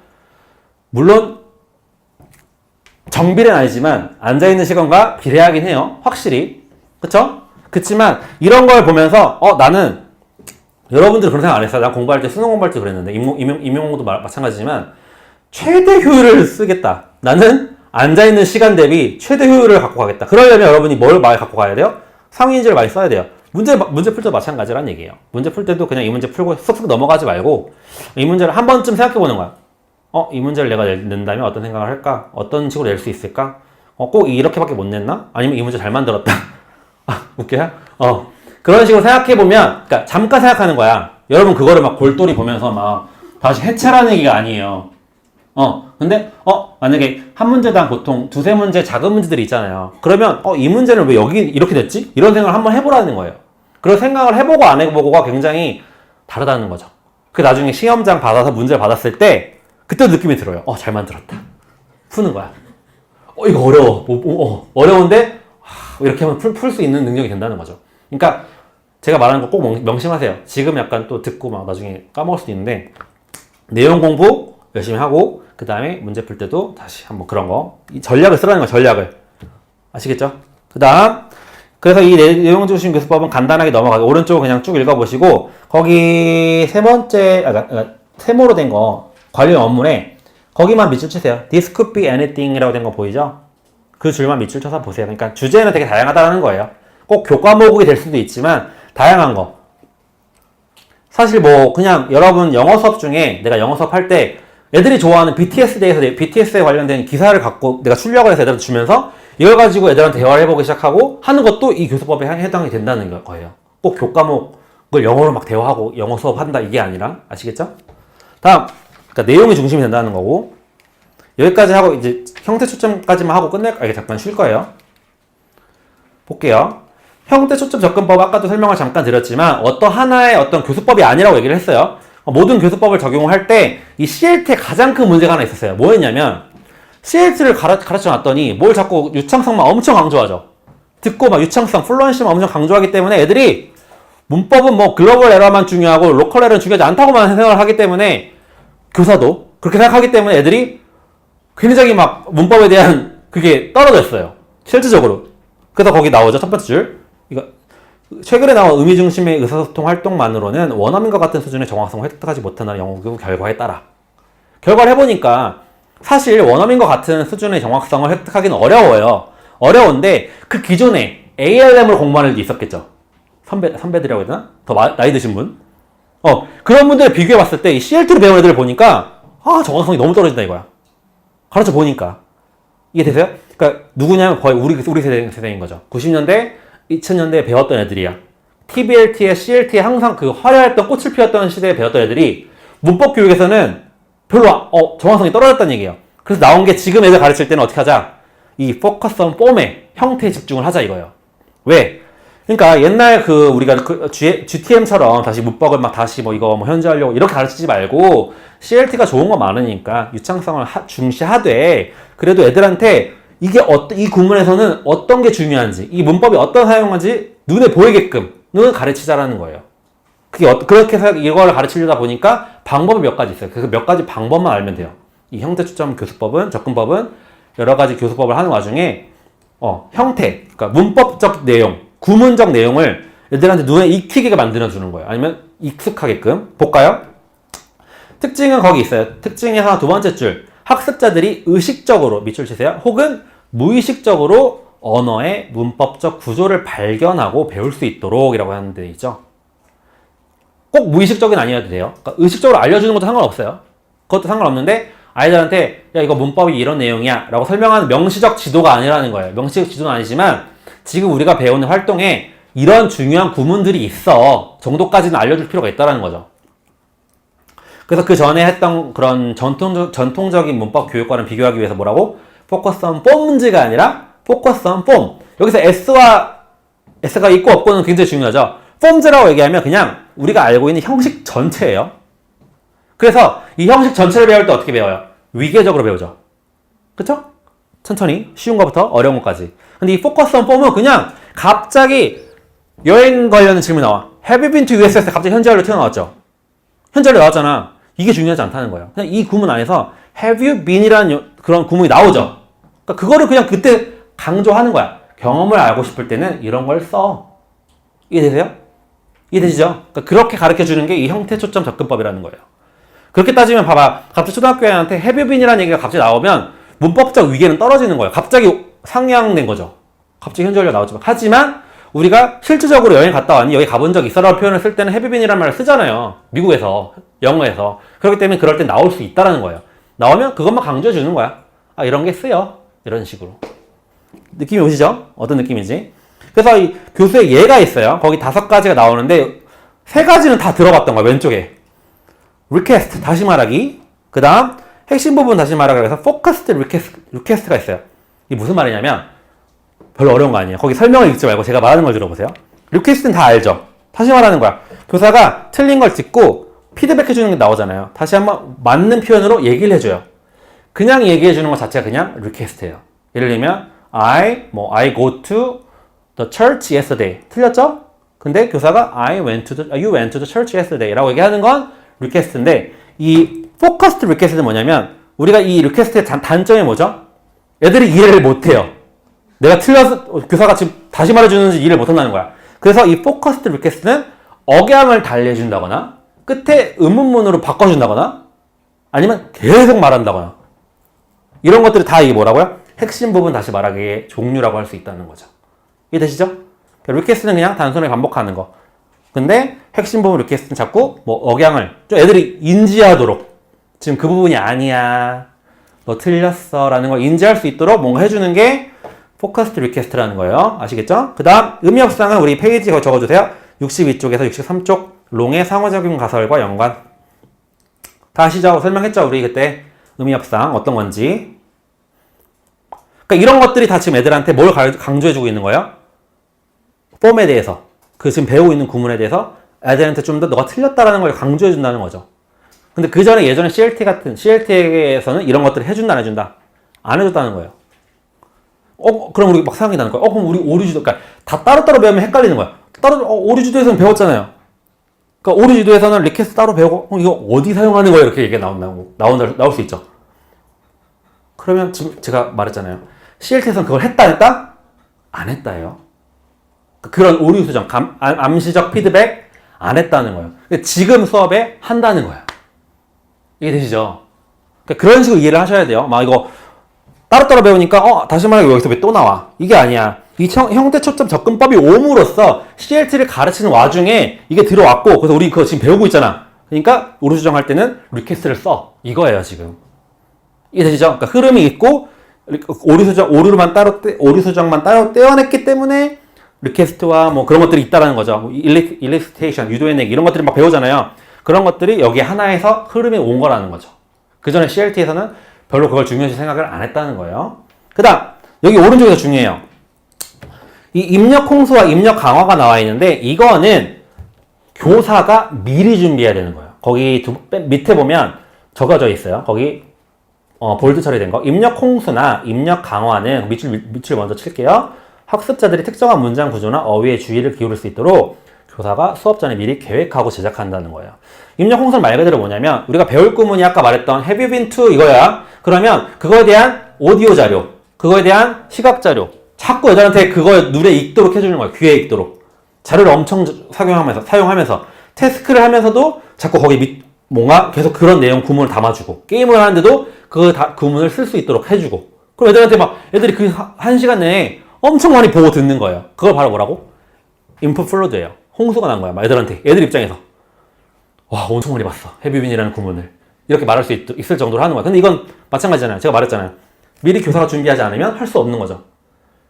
물론 정비례는 아니지만 앉아있는 시간과 비례하긴 해요. 확실히. 그쵸? 그치만 이런 걸 보면서 나는 여러분들 그런 생각 안 했어요. 난 공부할 때 수능 공부할 때 그랬는데 임용고도 마찬가지지만 최대 효율을 쓰겠다. 나는 앉아있는 시간 대비 최대 효율을 갖고 가겠다. 그러려면 여러분이 뭘 많이 갖고 가야 돼요? 상위인지를 많이 써야 돼요. 문제 풀 때도 마찬가지란 얘기예요. 문제 풀 때도 그냥 이 문제 풀고 쏙쏙 넘어가지 말고 이 문제를 한 번쯤 생각해 보는 거야. 이 문제를 내가 낸다면 어떤 생각을 할까? 어떤 식으로 낼 수 있을까? 꼭 이렇게밖에 못 냈나? 아니면 이 문제 잘 만들었다. 웃겨요? 그런 식으로 생각해 보면, 그러니까 잠깐 생각하는 거야. 여러분 그거를 막 골똘히 보면서 막 다시 해체라는 얘기가 아니에요. 근데 만약에 한 문제당 보통 두세 문제 작은 문제들이 있잖아요. 그러면 이 문제는 왜 여기 이렇게 됐지? 이런 생각을 한번 해보라는 거예요. 그런 생각을 해보고 안 해보고가 굉장히 다르다는 거죠. 그 나중에 시험장 받아서 문제를 받았을 때 그때 느낌이 들어요. 잘 만들었다. 푸는 거야. 이거 어려워. 어려운데 이렇게 하면 풀 수 있는 능력이 된다는 거죠. 그러니까 제가 말하는 거 꼭 명심하세요. 지금 약간 또 듣고 막 나중에 까먹을 수도 있는데 내용 공부 열심히 하고 그 다음에 문제 풀 때도 다시 한번 그런 거 이 전략을 쓰라는 거야. 전략을 아시겠죠? 그 다음 그래서 이 내용 중심 교수법은 간단하게 넘어가고 오른쪽 그냥 쭉 읽어보시고 거기 세 번째 세모로 된 거 관련 원문에 거기만 밑줄 치세요. This could be anything 이라고 된 거 보이죠? 그 줄만 밑줄 쳐서 보세요. 그러니까 주제는 되게 다양하다는 거예요. 꼭 교과목이 될 수도 있지만 다양한 거. 사실 뭐 그냥 여러분 영어 수업 중에 내가 영어 수업 할 때 애들이 좋아하는 BTS에 대해서 BTS에 관련된 기사를 갖고 내가 출력을 해서 애들한테 주면서 이걸 가지고 애들한테 대화를 해보기 시작하고 하는 것도 이 교수법에 해당이 된다는 거예요. 꼭 교과목을 영어로 막 대화하고 영어 수업 한다 이게 아니라 아시겠죠? 다음 그러니까 내용이 중심이 된다는 거고 여기까지 하고 이제 형태 초점까지만 하고 이게 잠깐 쉴 거예요. 볼게요. 형태 초점 접근법 아까도 설명을 잠깐 드렸지만 하나의 어떤 교수법이 아니라고 얘기를 했어요. 모든 교수법을 적용할 때 이 CLT에 가장 큰 문제가 하나 있었어요. 뭐였냐면 CLT를 가르쳐 놨더니 뭘 자꾸 유창성만 엄청 강조하죠. 듣고 막 유창성, 플루언시만 엄청 강조하기 때문에 애들이 문법은 뭐 글로벌 에러만 중요하고 로컬 에러는 중요하지 않다고만 생각을 하기 때문에 교사도 그렇게 생각하기 때문에 애들이 굉장히 막 문법에 대한 그게 떨어졌어요. 실질적으로. 그래서 거기 나오죠. 첫 번째 줄. 이거 최근에 나온 의미 중심의 의사소통 활동만으로는 원어민과 같은 수준의 정확성을 획득하지 못하는 연구 결과에 따라 결과를 해보니까 사실 원어민과 같은 수준의 정확성을 획득하기는 어려워요. 어려운데 그 기존에 ALM을 공부하는 애들이 있었겠죠. 선배들이라고 해야 되나? 더 나이 드신 분? 그런 분들을 비교해봤을 때 이 CLT로 배운 애들을 보니까 정확성이 너무 떨어진다 이거야. 가르쳐 보니까. 이해되세요? 그러니까 누구냐면 거의 우리 세대인 거죠. 90년대, 2000년대에 배웠던 애들이야. TBLT에 CLT에 항상 그 화려했던 꽃을 피웠던 시대에 배웠던 애들이 문법 교육에서는 별로 정확성이 떨어졌다는 얘기예요. 그래서 나온 게 지금 애들 가르칠 때는 어떻게 하자? 이 포커스 온 폼에 형태에 집중을 하자 이거예요. 왜? 그러니까 옛날 우리가 GTM처럼 다시 문법을 막 다시 이거 현지하려고 이렇게 가르치지 말고 CLT가 좋은 거 많으니까 유창성을 중시하되 그래도 애들한테 이 구문에서는 어떤 게 중요한지 이 문법이 어떤 사용한지 눈에 보이게끔은 가르치자라는 거예요. 그렇게 해서 이걸 가르치려다 보니까 방법이 몇 가지 있어요. 그래서 몇 가지 방법만 알면 돼요. 이 형태 초점 교수법은 접근법은 여러 가지 교수법을 하는 와중에 형태, 그러니까 문법적 내용, 구문적 내용을 애들한테 눈에 익히게 만들어주는 거예요. 아니면 익숙하게끔. 볼까요? 특징은 거기 있어요. 특징에서 두 번째 줄. 학습자들이 의식적으로 밑줄 치세요. 혹은 무의식적으로 언어의 문법적 구조를 발견하고 배울 수 있도록 이라고 하는 데 있죠. 꼭 무의식적인 아니어도 돼요. 그러니까 의식적으로 알려주는 것도 상관없어요. 그것도 상관없는데 아이들한테 야 이거 문법이 이런 내용이야 라고 설명하는 명시적 지도가 아니라는 거예요. 명시적 지도는 아니지만 지금 우리가 배우는 활동에 이런 중요한 구문들이 있어 정도까지는 알려줄 필요가 있다는 거죠. 그래서 그 전에 했던 그런 전통적인 문법 교육과는 비교하기 위해서 뭐라고? 포커스 온 폼 문제가 아니라 포커스 온 폼. 여기서 S가 있고 없고는 굉장히 중요하죠. 폼즈라고 얘기하면 그냥 우리가 알고 있는 형식 전체예요. 그래서 이 형식 전체를 배울 때 어떻게 배워요? 위계적으로 배우죠. 그쵸? 천천히 쉬운 것부터 어려운 것까지. 근데 이 포커스 온 폼은 그냥 갑자기 여행 관련된 질문이 나와. Have you been to US에서 갑자기 현지어로 튀어나왔죠? 현지어로 나왔잖아. 이게 중요하지 않다는 거예요. 그냥 이 구문 안에서 Have you been이라는 그런 구문이 나오죠. 그러니까 그거를 그냥 그때 강조하는 거야. 경험을 알고 싶을 때는 이런 걸 써. 이해되세요? 이해되시죠? 그러니까 그렇게 가르쳐주는 게 이 형태 초점 접근법이라는 거예요. 그렇게 따지면 봐봐. 갑자기 초등학교 애한테 Have you been이라는 얘기가 갑자기 나오면 문법적 위계는 떨어지는 거예요. 갑자기 상향된 거죠. 갑자기 현저하게 나오지만. 하지만 우리가 실질적으로 여행 갔다 왔니? 여기 가본 적 있어라는 표현을 쓸 때는 해비빈이라는 말을 쓰잖아요. 미국에서, 영어에서. 그렇기 때문에 그럴 때 나올 수 있다라는 거예요. 나오면 그것만 강조해 주는 거야. 아, 이런 게 쓰여. 이런 식으로. 느낌이 오시죠? 어떤 느낌인지. 그래서 이 교수의 예가 있어요. 거기 5가지가 나오는데 3가지는 다 들어봤던 거야. 왼쪽에. request, 다시 말하기. 그 다음 핵심 부분 다시 말하기. 그래서 focused request가 있어요. 이게 무슨 말이냐면 별로 어려운 거 아니에요. 거기 설명을 읽지 말고 제가 말하는 걸 들어보세요. 리퀘스트는 다 알죠? 다시 말하는 거야. 교사가 틀린 걸 듣고 피드백 해주는 게 나오잖아요. 다시 한번 맞는 표현으로 얘기를 해줘요. 그냥 얘기해 주는 것 자체가 그냥 리퀘스트예요. 예를 들면 I go to the church yesterday. 틀렸죠? 근데 교사가 you went to the church yesterday 라고 얘기하는 건 리퀘스트인데 이 focused request는 뭐냐면 우리가 이 리퀘스트의 단점이 뭐죠? 애들이 이해를 못해요. 내가 틀려서 교사가 지금 다시 말해주는지 이해를 못한다는 거야. 그래서 이 focused request는 억양을 달리해준다거나 끝에 의문문으로 바꿔준다거나 아니면 계속 말한다거나 이런 것들이 다 이게 뭐라고요? 핵심 부분 다시 말하기의 종류라고 할 수 있다는 거죠. 이해되시죠? request는 그냥 단순하게 반복하는 거. 근데 핵심 부분 request는 자꾸 뭐 억양을 좀 애들이 인지하도록 지금 그 부분이 아니야. 너 틀렸어. 라는 걸 인지할 수 있도록 뭔가 해주는 게 focused request라는 거예요. 아시겠죠? 그 다음 의미 협상은 우리 페이지에 적어주세요. 62쪽에서 63쪽 롱의 상호작용 가설과 연관. 다 아시죠? 설명했죠? 우리 그때 의미 협상 어떤 건지. 그러니까 이런 것들이 다 지금 애들한테 뭘 강조해주고 있는 거예요? 폼에 대해서 그 지금 배우고 있는 구문에 대해서 애들한테 좀 더 너가 틀렸다라는 걸 강조해준다는 거죠. 근데 그 전에 예전에 CLT에서는 이런 것들을 해준다 안 해준다? 안 해줬다는 거예요. 그럼 우리 막 생각이 나는 거야. 그럼 우리 오류지도, 그러니까 다 따로따로 배우면 헷갈리는 거야. 오류지도에서는 배웠잖아요. 그러니까 오류지도에서는 리퀘스트 따로 배우고, 이거 어디 사용하는 거야? 이렇게 얘기가 나올 수 있죠. 그러면 지금 제가 말했잖아요. CLT에서는 그걸 했다, 안 했다? 안 했다예요. 그런 오류 수정, 암시적 피드백 안 했다는 거예요. 지금 수업에 한다는 거예요. 이해되시죠? 그러니까 그런 식으로 이해를 하셔야 돼요. 막 이거 따로따로 배우니까 다시 말하기 여기서 왜 또 나와? 이게 아니야. 이 형태 초점 접근법이 옴으로써 CLT를 가르치는 와중에 이게 들어왔고 그래서 우리 그거 지금 배우고 있잖아. 그러니까 오류 수정할 때는 리퀘스트를 써. 이거예요, 지금. 이해되시죠? 그러니까 흐름이 있고 오류 수정만 따로 떼어냈기 때문에 리퀘스트와 뭐 그런 것들이 있다라는 거죠. 일리스테이션, 유도해내기 이런 것들이 막 배우잖아요. 그런 것들이 여기 하나에서 흐름이 온 거라는 거죠. 그 전에 CLT에서는 별로 그걸 중요시 생각을 안 했다는 거예요. 그 다음, 여기 오른쪽에서 중요해요. 이 입력 홍수와 입력 강화가 나와 있는데, 이거는 교사가 미리 준비해야 되는 거예요. 거기 밑에 보면 적어져 있어요. 거기, 볼드 처리된 거. 입력 홍수나 입력 강화는, 밑줄 먼저 칠게요. 학습자들이 특정한 문장 구조나 어휘에 주의를 기울일 수 있도록 교사가 수업 전에 미리 계획하고 제작한다는 거예요. 입력 홍수는 말 그대로 뭐냐면 우리가 배울 구문이 아까 말했던 Have you been to 이거야. 그러면 그거에 대한 오디오 자료, 그거에 대한 시각 자료 자꾸 애들한테 그걸 눈에 익도록 해주는 거예요. 귀에 익도록. 자료를 엄청 사용하면서 태스크를 하면서도 자꾸 거기 뭔가 계속 그런 내용 구문을 담아주고 게임을 하는데도 그 구문을 쓸 수 있도록 해주고 그럼 애들한테 애들이 그 한 시간 내에 엄청 많이 보고 듣는 거예요. 그걸 바로 뭐라고? 인풋 플로드예요. 홍수가 난 거야. 애들한테. 애들 입장에서. 와, 엄청 많이 봤어. 해비빈이라는 구문을. 이렇게 말할 수 있을 정도로 하는 거야. 근데 이건 마찬가지잖아요. 제가 말했잖아요. 미리 교사가 준비하지 않으면 할 수 없는 거죠.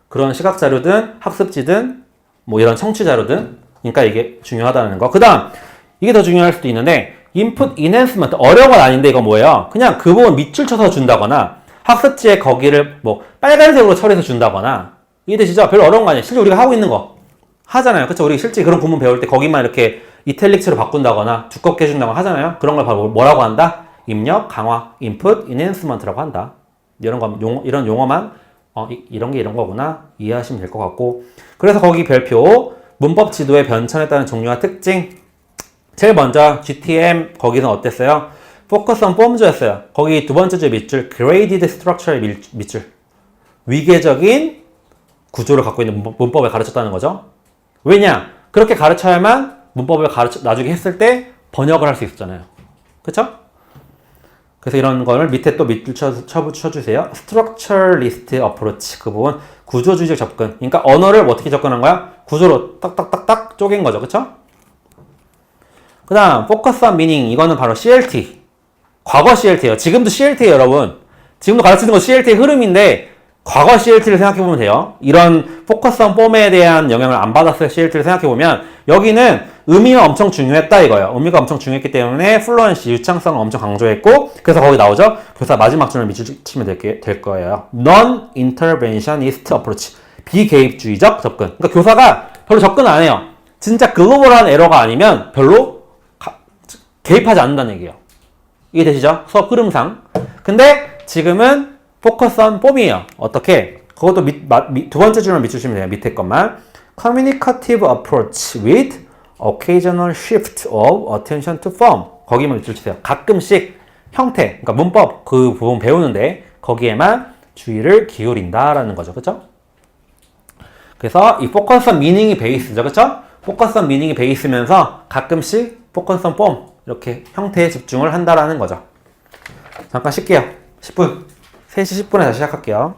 그런 시각 자료든 학습지든 뭐 이런 청취 자료든 그러니까 이게 중요하다는 거. 그 다음 이게 더 중요할 수도 있는데 인풋 인핸스먼트 어려운 건 아닌데 이거 뭐예요? 그냥 그 부분 밑줄 쳐서 준다거나 학습지에 거기를 뭐 빨간색으로 처리해서 준다거나 이해되시죠? 별로 어려운 거 아니에요. 실제 우리가 하고 있는 거 하잖아요. 그쵸? 우리 실제 그런 구문 배울 때 거기만 이렇게 이탈릭스로 바꾼다거나 두껍게 해준다거나 하잖아요. 그런 걸 바로 뭐라고 한다? 입력, 강화, 인풋, 인핸스먼트라고 한다. 이런 용어만 이런 게 이런 거구나 이해하시면 될 것 같고 그래서 거기 별표 문법 지도의 변천에 따른 종류와 특징 제일 먼저 GTM 거기는 어땠어요? Focus on Forms였어요. 거기 두 번째 줄 밑줄 Graded Structure의 밑줄 위계적인 구조를 갖고 있는 문법을 가르쳤다는 거죠. 왜냐? 그렇게 가르쳐야만 문법을 나중에 했을 때 번역을 할 수 있었잖아요. 그쵸? 그래서 이런 거를 밑에 또 밑줄 쳐주세요. Structuralist approach. 그 부분 구조주의적 접근. 그러니까 언어를 어떻게 접근한 거야? 구조로 딱딱딱딱 쪼갠 거죠. 그쵸? 그 다음 Focus on Meaning. 이거는 바로 CLT. 과거 CLT예요. 지금도 CLT예요, 여러분. 지금도 가르치는 거 CLT의 흐름인데 과거 CLT를 생각해보면 돼요. 이런 Focus on Form에 대한 영향을 안 받았을 CLT를 생각해보면 여기는 의미가 엄청 중요했다 이거예요. 의미가 엄청 중요했기 때문에 플루언시, 유창성을 엄청 강조했고 그래서 거기 나오죠. 교사 마지막 줄을 밑줄치면 될 거예요. Non-interventionist approach. 비개입주의적 접근. 그러니까 교사가 별로 접근 안 해요. 진짜 글로벌한 에러가 아니면 별로 개입하지 않는다는 얘기예요. 이해되시죠? 수업 흐름상. 근데 지금은 Focus on Form이에요. 어떻게? 그것도 두 번째 줄만 밑주시면 돼요. 밑에 것만. Communicative approach with occasional shift of attention to form. 거기만 밑줄 치세요. 가끔씩 형태, 그러니까 문법 그 부분 배우는데 거기에만 주의를 기울인다라는 거죠. 그렇죠? 그래서 이 focus on meaning이 베이스죠. 그렇죠? focus on meaning이 베이스면서 가끔씩 focus on form 이렇게 형태에 집중을 한다라는 거죠. 잠깐 쉴게요. 10분. 3시 10분에 다시 시작할게요.